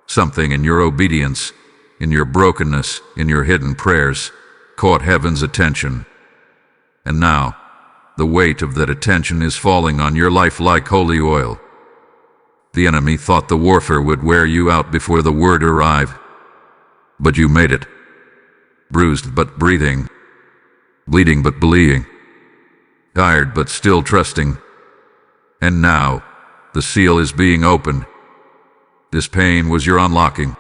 Something in your obedience, in your brokenness, in your hidden prayers, caught heaven's attention. And now, the weight of that attention is falling on your life like holy oil. The enemy thought the warfare would wear you out before the word arrived. But you made it. Bruised but breathing. Bleeding but believing. Tired but still trusting. And now, the seal is being opened. This pain was your unlocking.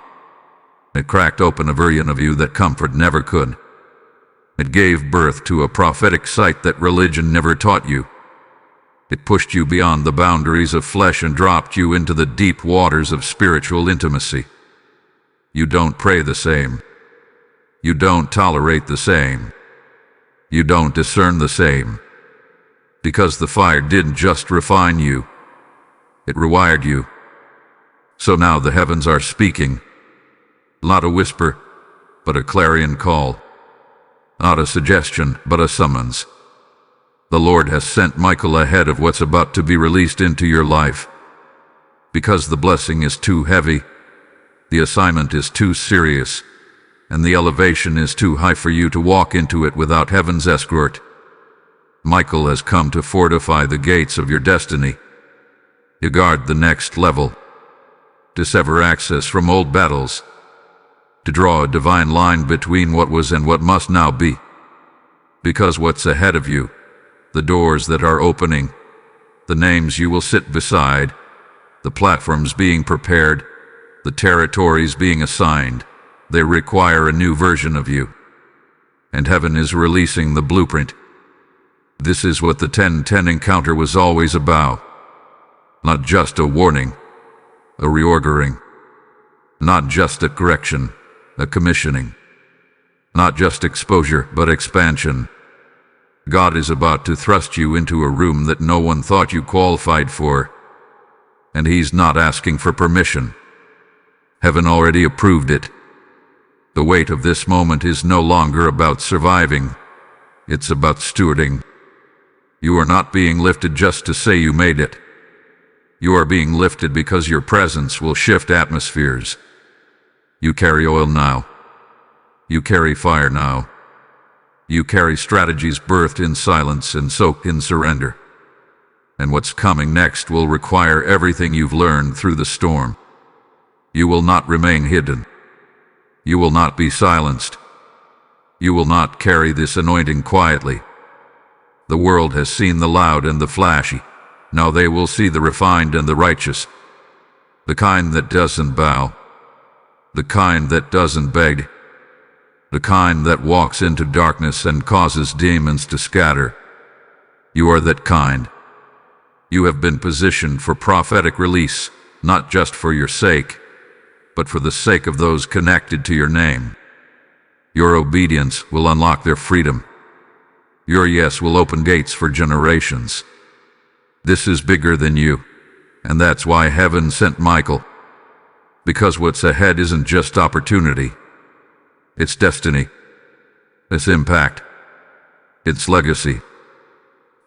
It cracked open a version of you that comfort never could. It gave birth to a prophetic sight that religion never taught you. It pushed you beyond the boundaries of flesh and dropped you into the deep waters of spiritual intimacy. You don't pray the same. You don't tolerate the same. You don't discern the same. Because the fire didn't just refine you, it rewired you. So now the heavens are speaking. Not a whisper, but a clarion call. Not a suggestion, but a summons. The Lord has sent Michael ahead of what's about to be released into your life. Because the blessing is too heavy, the assignment is too serious, and the elevation is too high for you to walk into it without heaven's escort. Michael has come to fortify the gates of your destiny, to guard the next level, to sever access from old battles, to draw a divine line between what was and what must now be. Because what's ahead of you, the doors that are opening, the names you will sit beside, the platforms being prepared, the territories being assigned, they require a new version of you. And heaven is releasing the blueprint. This is what the 10:10 encounter was always about. Not just a warning, a reordering. Not just a correction, a commissioning. Not just exposure, but expansion. God is about to thrust you into a room that no one thought you qualified for. And He's not asking for permission. Heaven already approved it. The weight of this moment is no longer about surviving. It's about stewarding. You are not being lifted just to say you made it. You are being lifted because your presence will shift atmospheres. You carry oil now. You carry fire now. You carry strategies birthed in silence and soaked in surrender. And what's coming next will require everything you've learned through the storm. You will not remain hidden. You will not be silenced. You will not carry this anointing quietly. The world has seen the loud and the flashy. Now they will see the refined and the righteous. The kind that doesn't bow. The kind that doesn't beg. The kind that walks into darkness and causes demons to scatter. You are that kind. You have been positioned for prophetic release, not just for your sake, but for the sake of those connected to your name. Your obedience will unlock their freedom. Your yes will open gates for generations. This is bigger than you, and that's why heaven sent Michael. Because what's ahead isn't just opportunity. It's destiny. It's impact. It's legacy.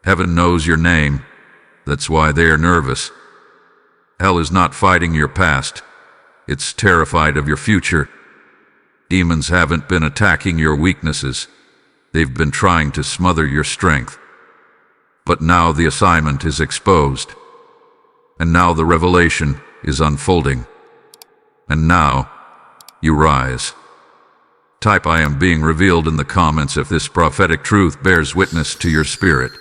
Heaven knows your name. That's why they are nervous. Hell is not fighting your past. It's terrified of your future. Demons haven't been attacking your weaknesses. They've been trying to smother your strength. But now the assignment is exposed. And now the revelation is unfolding. And now you rise. Type "I am being revealed" in the comments if this prophetic truth bears witness to your spirit.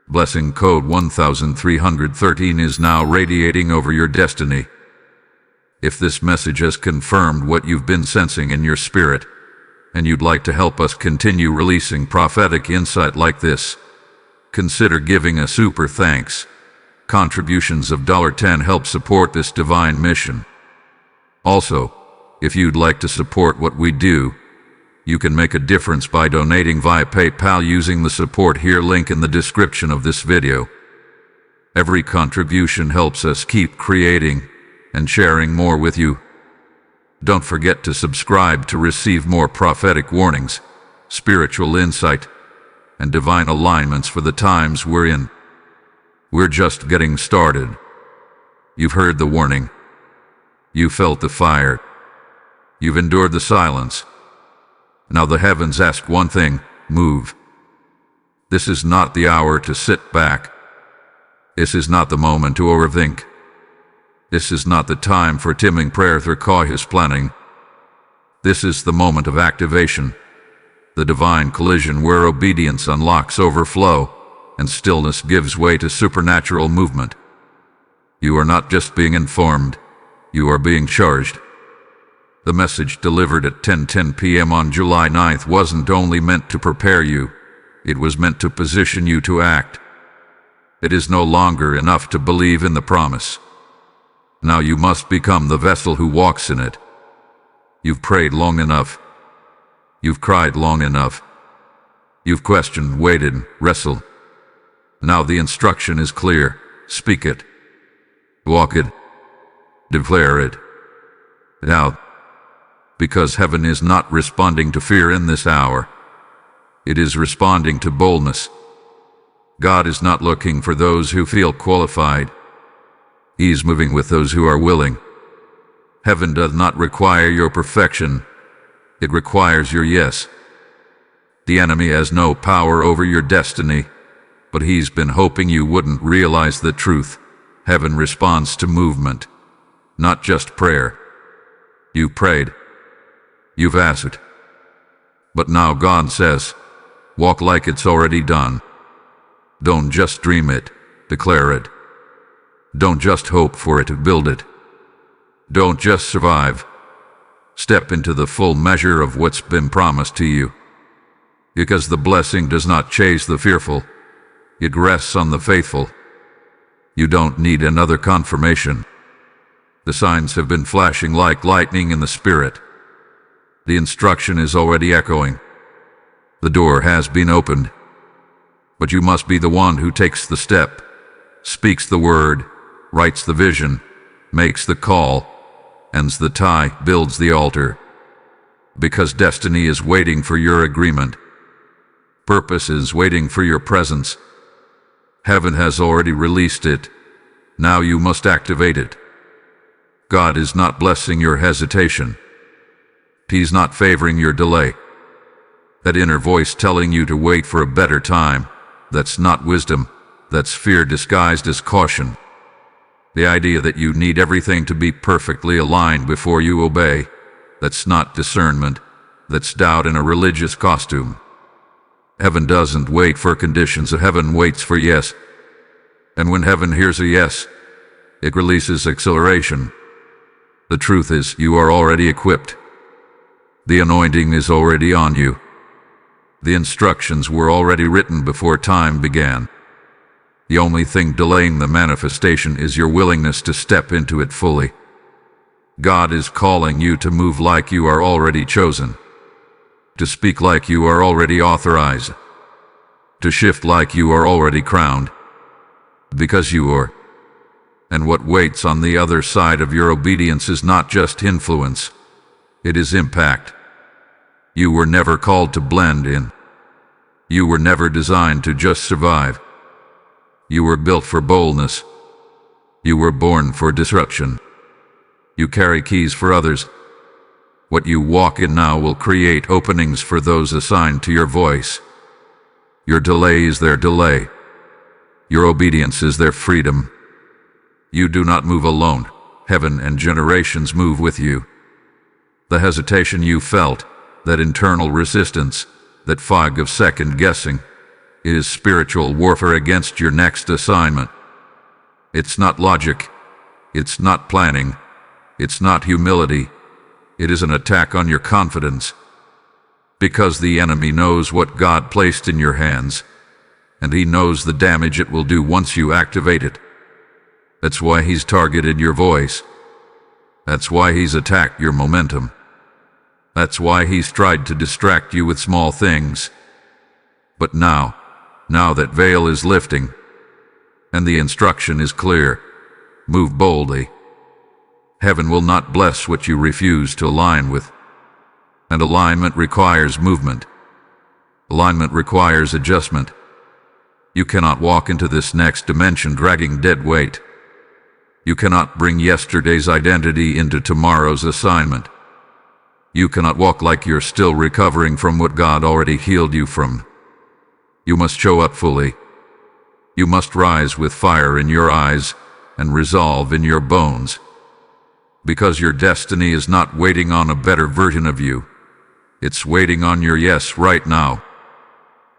Blessing code 1313 is now radiating over your destiny. If this message has confirmed what you've been sensing in your spirit, and you'd like to help us continue releasing prophetic insight like this, consider giving a super thanks. Contributions of $10 help support this divine mission. Also, if you'd like to support what we do, you can make a difference by donating via PayPal using the support here link in the description of this video. Every contribution helps us keep creating and sharing more with you. Don't forget to subscribe to receive more prophetic warnings, spiritual insight, and divine alignments for the times we're in. We're just getting started. You've heard the warning. You felt the fire. You've endured the silence. Now the heavens ask one thing: move. This is not the hour to sit back. This is not the moment to overthink. This is not the time for timing prayer or cautious planning. This is the moment of activation, the divine collision where obedience unlocks overflow and stillness gives way to supernatural movement. You are not just being informed, you are being charged. The message delivered at 10:10 p.m. on July 9th wasn't only meant to prepare you, it was meant to position you to act. It is no longer enough to believe in the promise. Now you must become the vessel who walks in it. You've prayed long enough. You've cried long enough. You've questioned, waited, wrestled. Now the instruction is clear. Speak it. Walk it. Declare it. Now, because heaven is not responding to fear in this hour. It is responding to boldness. God is not looking for those who feel qualified. He's moving with those who are willing. Heaven does not require your perfection. It requires your yes. The enemy has no power over your destiny, but he's been hoping you wouldn't realize the truth. Heaven responds to movement, not just prayer. You prayed. You've asked. But now God says, walk like it's already done. Don't just dream it, declare it. Don't just hope for it, build it. Don't just survive. Step into the full measure of what's been promised to you. Because the blessing does not chase the fearful. It rests on the faithful. You don't need another confirmation. The signs have been flashing like lightning in the spirit. The instruction is already echoing. The door has been opened. But you must be the one who takes the step, speaks the word, writes the vision, makes the call, ends the tie, builds the altar. Because destiny is waiting for your agreement. Purpose is waiting for your presence. Heaven has already released it. Now you must activate it. God is not blessing your hesitation. He's not favoring your delay. That inner voice telling you to wait for a better time, that's not wisdom, that's fear disguised as caution. The idea that you need everything to be perfectly aligned before you obey, that's not discernment, that's doubt in a religious costume. Heaven doesn't wait for conditions, heaven waits for yes. And when heaven hears a yes, it releases acceleration. The truth is, you are already equipped. The anointing is already on you. The instructions were already written before time began. The only thing delaying the manifestation is your willingness to step into it fully. God is calling you to move like you are already chosen, to speak like you are already authorized, to shift like you are already crowned, because you are. And what waits on the other side of your obedience is not just influence, it is impact. You were never called to blend in. You were never designed to just survive. You were built for boldness. You were born for disruption. You carry keys for others. What you walk in now will create openings for those assigned to your voice. Your delay is their delay. Your obedience is their freedom. You do not move alone. Heaven and generations move with you. The hesitation you felt, that internal resistance, that fog of second-guessing, is spiritual warfare against your next assignment. It's not logic. It's not planning. It's not humility. It is an attack on your confidence. Because the enemy knows what God placed in your hands, and he knows the damage it will do once you activate it. That's why he's targeted your voice. That's why he's attacked your momentum. That's why he's tried to distract you with small things. But now that veil is lifting, and the instruction is clear, move boldly. Heaven will not bless what you refuse to align with. And alignment requires movement. Alignment requires adjustment. You cannot walk into this next dimension dragging dead weight. You cannot bring yesterday's identity into tomorrow's assignment. You cannot walk like you're still recovering from what God already healed you from. You must show up fully. You must rise with fire in your eyes and resolve in your bones. Because your destiny is not waiting on a better version of you. It's waiting on your yes right now.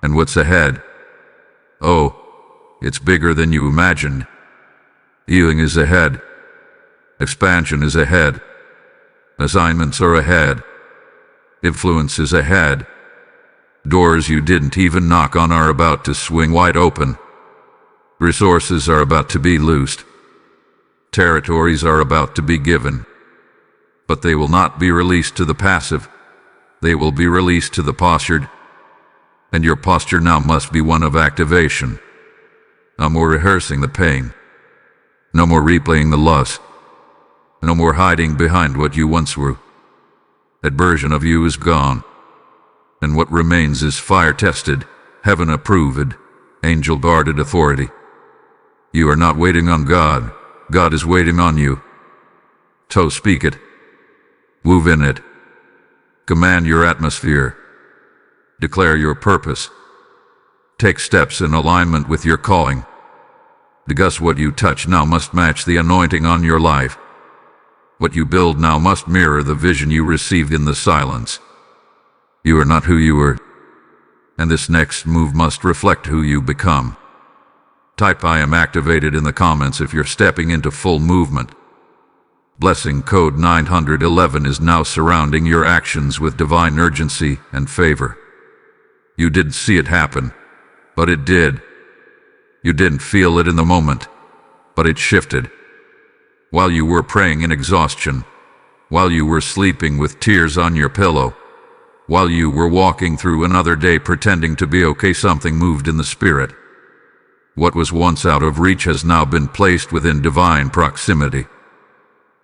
And what's ahead? Oh, it's bigger than you imagined. Healing is ahead. Expansion is ahead. Assignments are ahead. Influence is ahead. Doors you didn't even knock on are about to swing wide open. Resources are about to be loosed. Territories are about to be given. But they will not be released to the passive. They will be released to the postured. And your posture now must be one of activation. No more rehearsing the pain. No more replaying the loss. No more hiding behind what you once were. That version of you is gone. And what remains is fire-tested, heaven-approved, angel-guarded authority. You are not waiting on God. God is waiting on you. So speak it. Move in it. Command your atmosphere. Declare your purpose. Take steps in alignment with your calling. Because what you touch now must match the anointing on your life. What you build now must mirror the vision you received in the silence. You are not who you were, and this next move must reflect who you become. Type I am activated in the comments if you're stepping into full movement. Blessing code 911 is now surrounding your actions with divine urgency and favor. You didn't see it happen, but it did. You didn't feel it in the moment, but it shifted. While you were praying in exhaustion, while you were sleeping with tears on your pillow, while you were walking through another day pretending to be okay, something moved in the spirit. What was once out of reach has now been placed within divine proximity.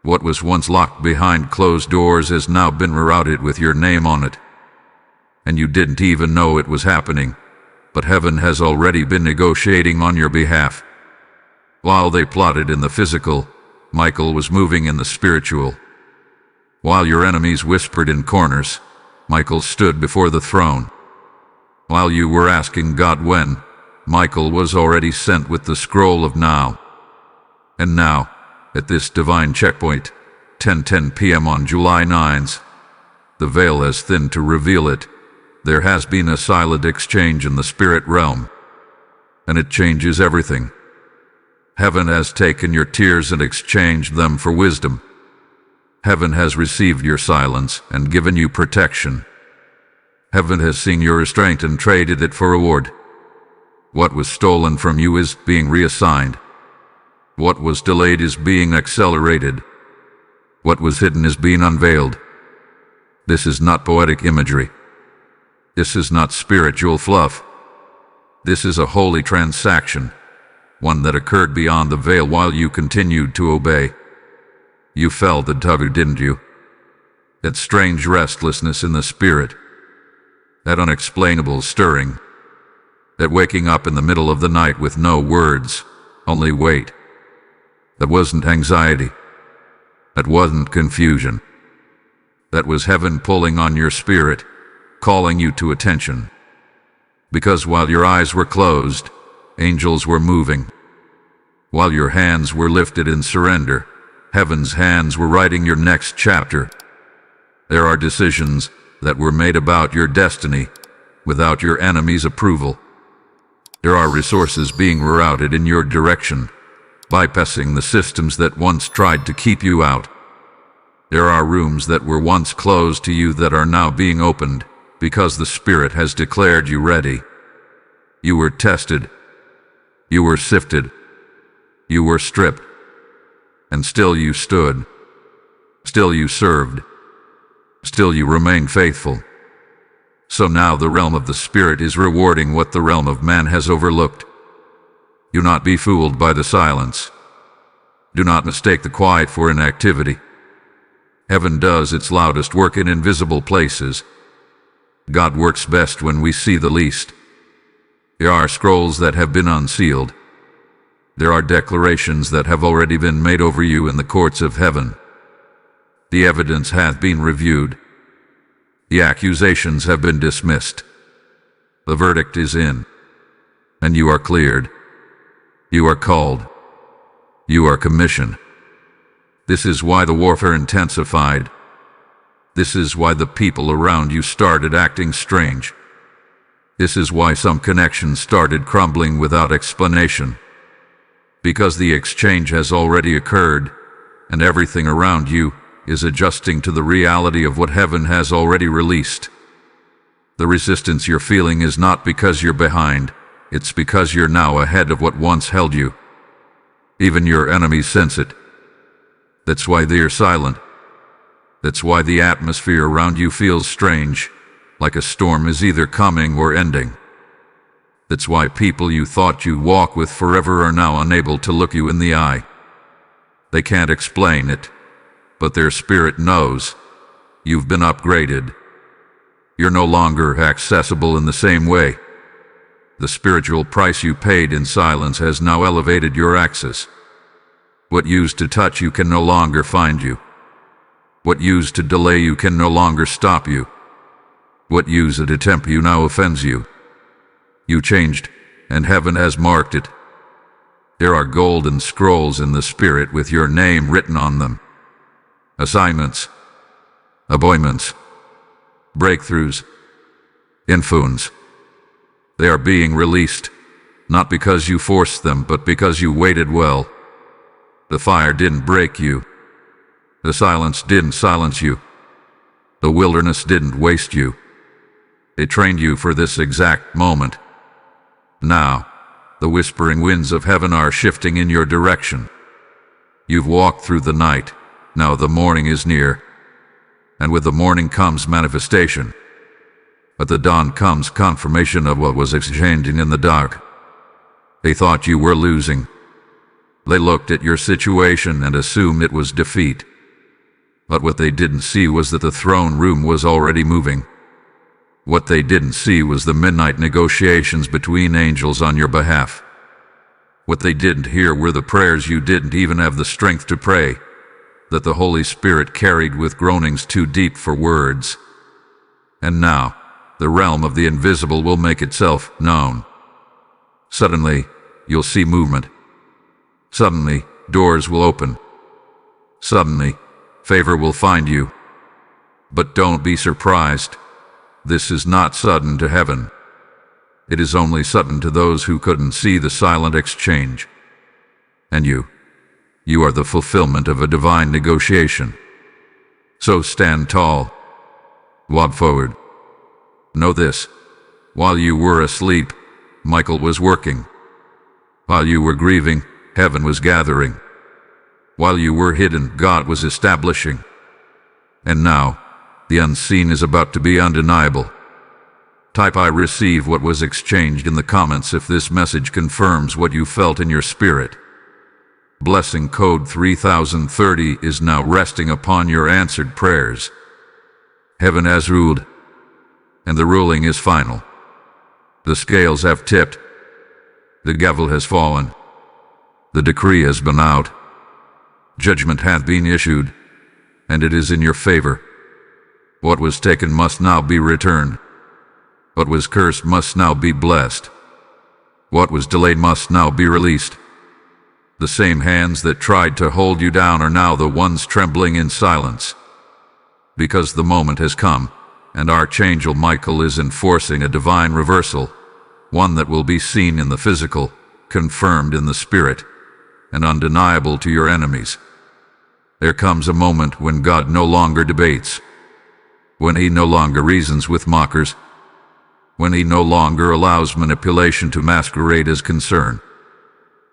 What was once locked behind closed doors has now been rerouted with your name on it. And you didn't even know it was happening, but heaven has already been negotiating on your behalf. While they plotted in the physical, Michael was moving in the spiritual. While your enemies whispered in corners, Michael stood before the throne. While you were asking God when, Michael was already sent with the scroll of now. And now, at this divine checkpoint, 10:10 p.m. on July 9th, the veil has thinned to reveal it. There has been a silent exchange in the spirit realm, and it changes everything. Heaven has taken your tears and exchanged them for wisdom. Heaven has received your silence and given you protection. Heaven has seen your restraint and traded it for reward. What was stolen from you is being reassigned. What was delayed is being accelerated. What was hidden is being unveiled. This is not poetic imagery. This is not spiritual fluff. This is a holy transaction, one that occurred beyond the veil while you continued to obey. You felt the tug, didn't you? That strange restlessness in the spirit. That unexplainable stirring. That waking up in the middle of the night with no words, only weight. That wasn't anxiety. That wasn't confusion. That was heaven pulling on your spirit, calling you to attention. Because while your eyes were closed, angels were moving. While your hands were lifted in surrender, heaven's hands were writing your next chapter. There are decisions that were made about your destiny without your enemy's approval. There are resources being rerouted in your direction, bypassing the systems that once tried to keep you out. There are rooms that were once closed to you that are now being opened because the Spirit has declared you ready. You were tested. You were sifted. You were stripped. And still you stood. Still you served. Still you remain faithful. So now the realm of the Spirit is rewarding what the realm of man has overlooked. Do not be fooled by the silence. Do not mistake the quiet for inactivity. Heaven does its loudest work in invisible places. God works best when we see the least. There are scrolls that have been unsealed. There are declarations that have already been made over you in the courts of heaven. The evidence hath been reviewed. The accusations have been dismissed. The verdict is in. And you are cleared. You are called. You are commissioned. This is why the warfare intensified. This is why the people around you started acting strange. This is why some connections started crumbling without explanation. Because the exchange has already occurred, and everything around you is adjusting to the reality of what heaven has already released. The resistance you're feeling is not because you're behind, it's because you're now ahead of what once held you. Even your enemies sense it. That's why they are silent. That's why the atmosphere around you feels strange, like a storm is either coming or ending. That's why people you thought you'd walk with forever are now unable to look you in the eye. They can't explain it, but their spirit knows. You've been upgraded. You're no longer accessible in the same way. The spiritual price you paid in silence has now elevated your access. What used to touch you can no longer find you. What used to delay you can no longer stop you. What used to tempt you now offends you. You changed, and heaven has marked it. There are golden scrolls in the Spirit with your name written on them. Assignments, appointments, breakthroughs, influence. They are being released, not because you forced them, but because you waited well. The fire didn't break you. The silence didn't silence you. The wilderness didn't waste you. It trained you for this exact moment. Now, the whispering winds of heaven are shifting in your direction. You've walked through the night. Now the morning is near. And with the morning comes manifestation. At the dawn comes confirmation of what was exchanging in the dark. They thought you were losing. They looked at your situation and assumed it was defeat. But what they didn't see was that the throne room was already moving. What they didn't see was the midnight negotiations between angels on your behalf. What they didn't hear were the prayers you didn't even have the strength to pray, that the Holy Spirit carried with groanings too deep for words. And now, the realm of the invisible will make itself known. Suddenly, you'll see movement. Suddenly, doors will open. Suddenly, favor will find you. But don't be surprised. This is not sudden to heaven. It is only sudden to those who couldn't see the silent exchange. And you are the fulfillment of a divine negotiation. So stand tall. Walk forward. Know this. While you were asleep, Michael was working. While you were grieving, heaven was gathering. While you were hidden, God was establishing. And now, the unseen is about to be undeniable. Type I receive what was exchanged in the comments if this message confirms what you felt in your spirit. Blessing code 3030 is now resting upon your answered prayers. Heaven has ruled, and the ruling is final. The scales have tipped. The gavel has fallen. The decree has been out. Judgment hath been issued, and it is in your favor. What was taken must now be returned. What was cursed must now be blessed. What was delayed must now be released. The same hands that tried to hold you down are now the ones trembling in silence. Because the moment has come, and Archangel Michael is enforcing a divine reversal, one that will be seen in the physical, confirmed in the spirit, and undeniable to your enemies. There comes a moment when God no longer debates, when he no longer reasons with mockers, when he no longer allows manipulation to masquerade as concern.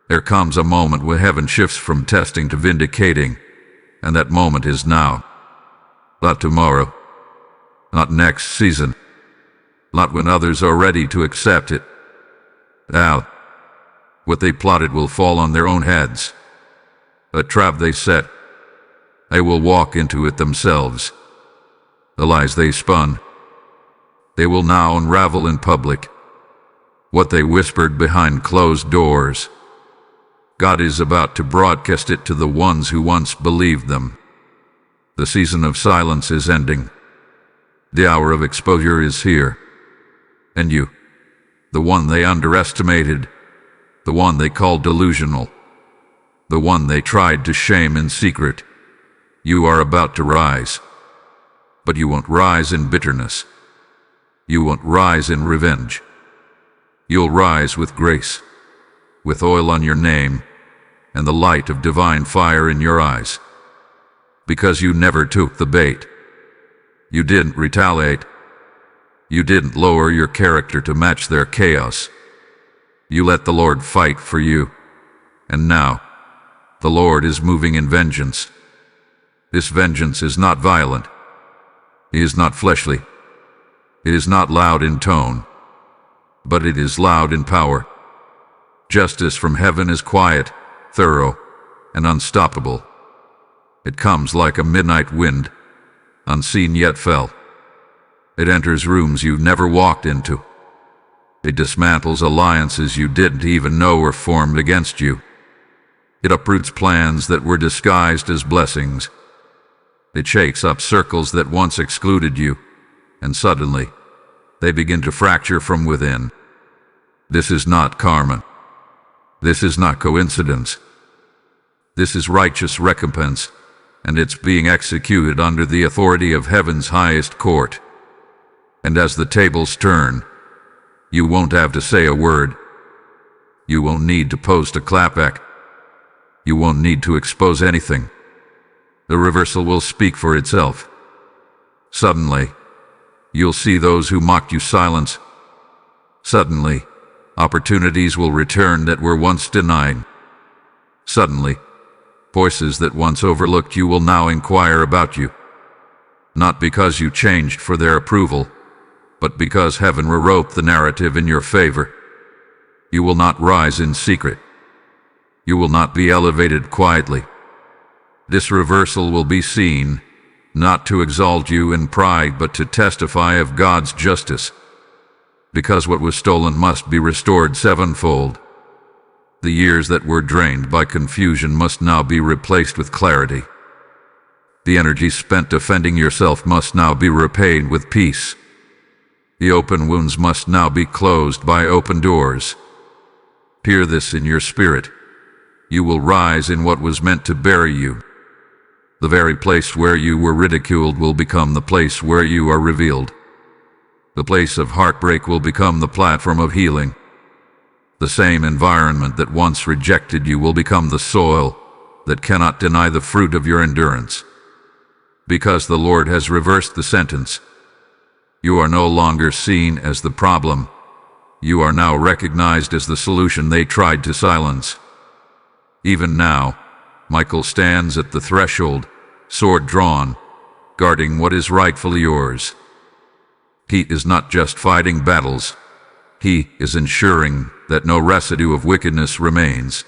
There comes a moment when heaven shifts from testing to vindicating, and that moment is now. Not tomorrow, not next season, not when others are ready to accept it. Now, what they plotted will fall on their own heads. A trap they set, they will walk into it themselves. The lies they spun, they will now unravel in public. What they whispered behind closed doors, God is about to broadcast it to the ones who once believed them. The season of silence is ending. The hour of exposure is here. And you, the one they underestimated, the one they called delusional, the one they tried to shame in secret, you are about to rise. But you won't rise in bitterness. You won't rise in revenge. You'll rise with grace, with oil on your name, and the light of divine fire in your eyes. Because you never took the bait. You didn't retaliate. You didn't lower your character to match their chaos. You let the Lord fight for you. And now, the Lord is moving in vengeance. This vengeance is not violent. It is not fleshly. It is not loud in tone. But it is loud in power. Justice from heaven is quiet, thorough, and unstoppable. It comes like a midnight wind, unseen yet felt. It enters rooms you've never walked into. It dismantles alliances you didn't even know were formed against you. It uproots plans that were disguised as blessings. It shakes up circles that once excluded you, and suddenly, they begin to fracture from within. This is not karma. This is not coincidence. This is righteous recompense, and it's being executed under the authority of heaven's highest court. And as the tables turn, you won't have to say a word. You won't need to post a clapback. You won't need to expose anything. The reversal will speak for itself. Suddenly, you'll see those who mocked you silence. Suddenly, opportunities will return that were once denied. Suddenly, voices that once overlooked you will now inquire about you. Not because you changed for their approval, but because heaven rewrote the narrative in your favor. You will not rise in secret. You will not be elevated quietly. This reversal will be seen, not to exalt you in pride, but to testify of God's justice. Because what was stolen must be restored sevenfold. The years that were drained by confusion must now be replaced with clarity. The energy spent defending yourself must now be repaid with peace. The open wounds must now be closed by open doors. Hear this in your spirit. You will rise in what was meant to bury you. The very place where you were ridiculed will become the place where you are revealed. The place of heartbreak will become the platform of healing. The same environment that once rejected you will become the soil that cannot deny the fruit of your endurance. Because the Lord has reversed the sentence, you are no longer seen as the problem. You are now recognized as the solution they tried to silence. Even now, Michael stands at the threshold, sword drawn, guarding what is rightfully yours. He is not just fighting battles. He is ensuring that no residue of wickedness remains.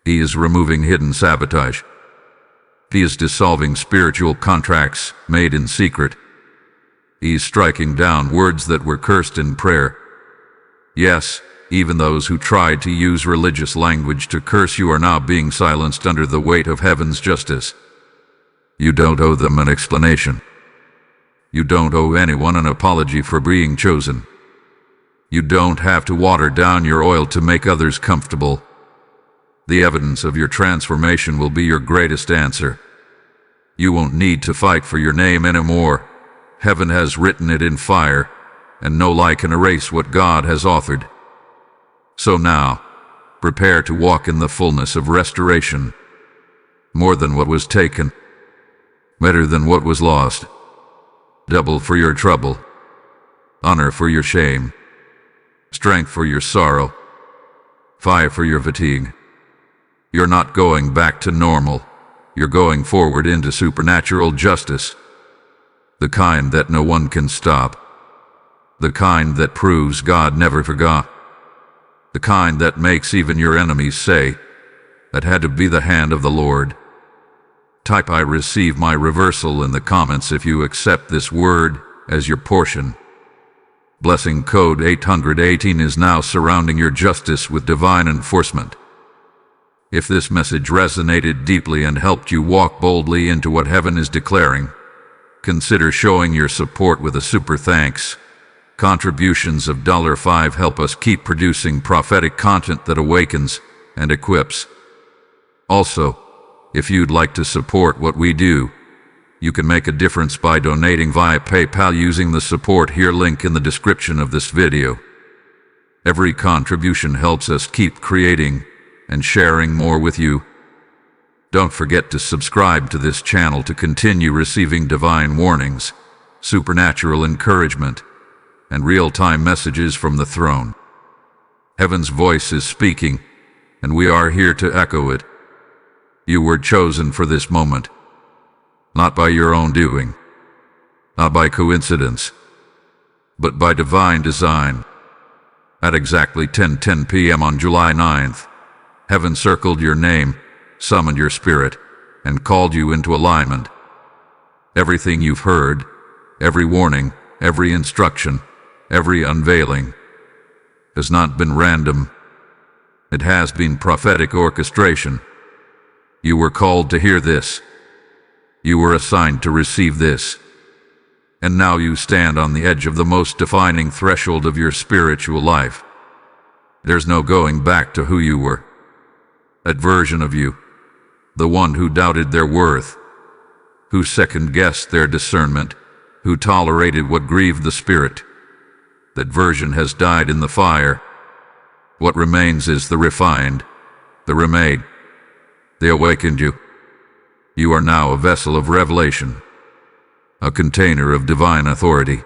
He is removing hidden sabotage. He is dissolving spiritual contracts made in secret. He is striking down words that were cursed in prayer. Yes, even those who tried to use religious language to curse you are now being silenced under the weight of heaven's justice. You don't owe them an explanation. You don't owe anyone an apology for being chosen. You don't have to water down your oil to make others comfortable. The evidence of your transformation will be your greatest answer. You won't need to fight for your name anymore. Heaven has written it in fire, and no lie can erase what God has authored. So now, prepare to walk in the fullness of restoration. More than what was taken, better than what was lost. Double for your trouble, honor for your shame, strength for your sorrow, fire for your fatigue. You're not going back to normal. You're going forward into supernatural justice. The kind that no one can stop. The kind that proves God never forgot. The kind that makes even your enemies say, "That had to be the hand of the Lord." Type "I receive my reversal" in the comments if you accept this word as your portion. Blessing code 818 is now surrounding your justice with divine enforcement. If this message resonated deeply and helped you walk boldly into what heaven is declaring, consider showing your support with a super thanks. Contributions of $5 help us keep producing prophetic content that awakens and equips. Also, if you'd like to support what we do, you can make a difference by donating via PayPal using the support here link in the description of this video. Every contribution helps us keep creating and sharing more with you. Don't forget to subscribe to this channel to continue receiving divine warnings, supernatural encouragement, and real-time messages from the throne. Heaven's voice is speaking, and we are here to echo it. You were chosen for this moment, not by your own doing, not by coincidence, but by divine design. At exactly 10:10 p.m. on July 9th, heaven circled your name, summoned your spirit, and called you into alignment. Everything you've heard, every warning, every instruction, every unveiling, has not been random. It has been prophetic orchestration. You were called to hear this. You were assigned to receive this. And now you stand on the edge of the most defining threshold of your spiritual life. There's no going back to who you were. That version of you, the one who doubted their worth, who second-guessed their discernment, who tolerated what grieved the spirit, that version has died in the fire. What remains is the refined, the remade. They awakened you. You are now a vessel of revelation, a container of divine authority.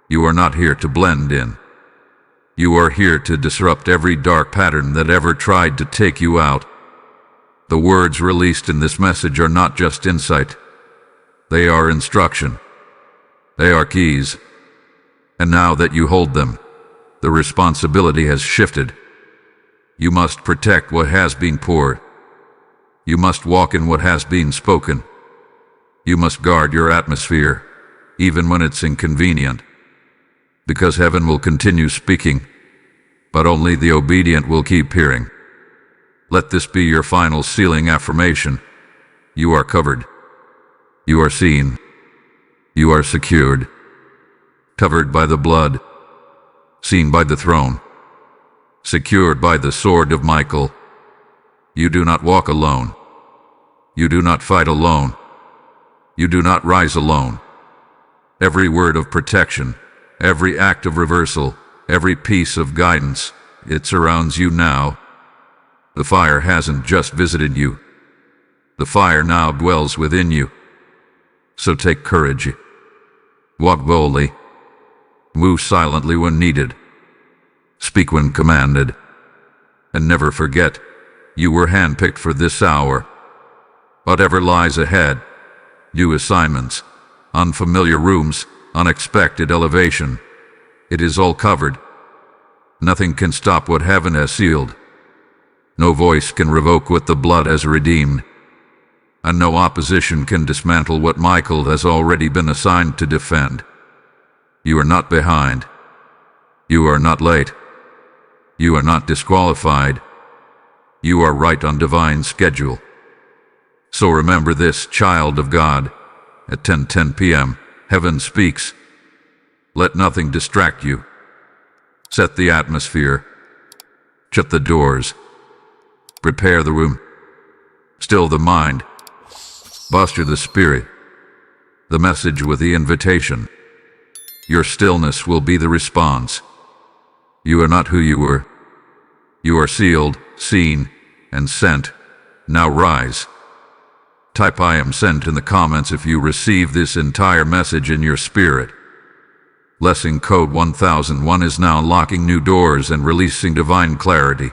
You are not here to blend in. You are here to disrupt every dark pattern that ever tried to take you out. The words released in this message are not just insight. They are instruction. They are keys. And now that you hold them, the responsibility has shifted. You must protect what has been poured. You must walk in what has been spoken. You must guard your atmosphere, even when it's inconvenient. Because heaven will continue speaking, but only the obedient will keep hearing. Let this be your final sealing affirmation. You are covered. You are seen. You are secured. Covered by the blood. Seen by the throne. Secured by the sword of Michael. You do not walk alone. You do not fight alone. You do not rise alone. Every word of protection, every act of reversal, every piece of guidance, it surrounds you now. The fire hasn't just visited you. The fire now dwells within you. So take courage. Walk boldly. Move silently when needed. Speak when commanded. And never forget, you were handpicked for this hour. Whatever lies ahead, new assignments, unfamiliar rooms, unexpected elevation, it is all covered. Nothing can stop what heaven has sealed. No voice can revoke what the blood has redeemed. And no opposition can dismantle what Michael has already been assigned to defend. You are not behind. You are not late. You are not disqualified. You are right on divine schedule. So remember this, child of God. At 10:10 p.m., heaven speaks. Let nothing distract you. Set the atmosphere. Shut the doors. Prepare the room. Still the mind. Posture the spirit. The message with the invitation. Your stillness will be the response. You are not who you were. You are sealed, seen, and sent. Now rise. Type I am sent in the comments if you receive this entire message in your spirit. Lesson code 1001 is now unlocking new doors and releasing divine clarity.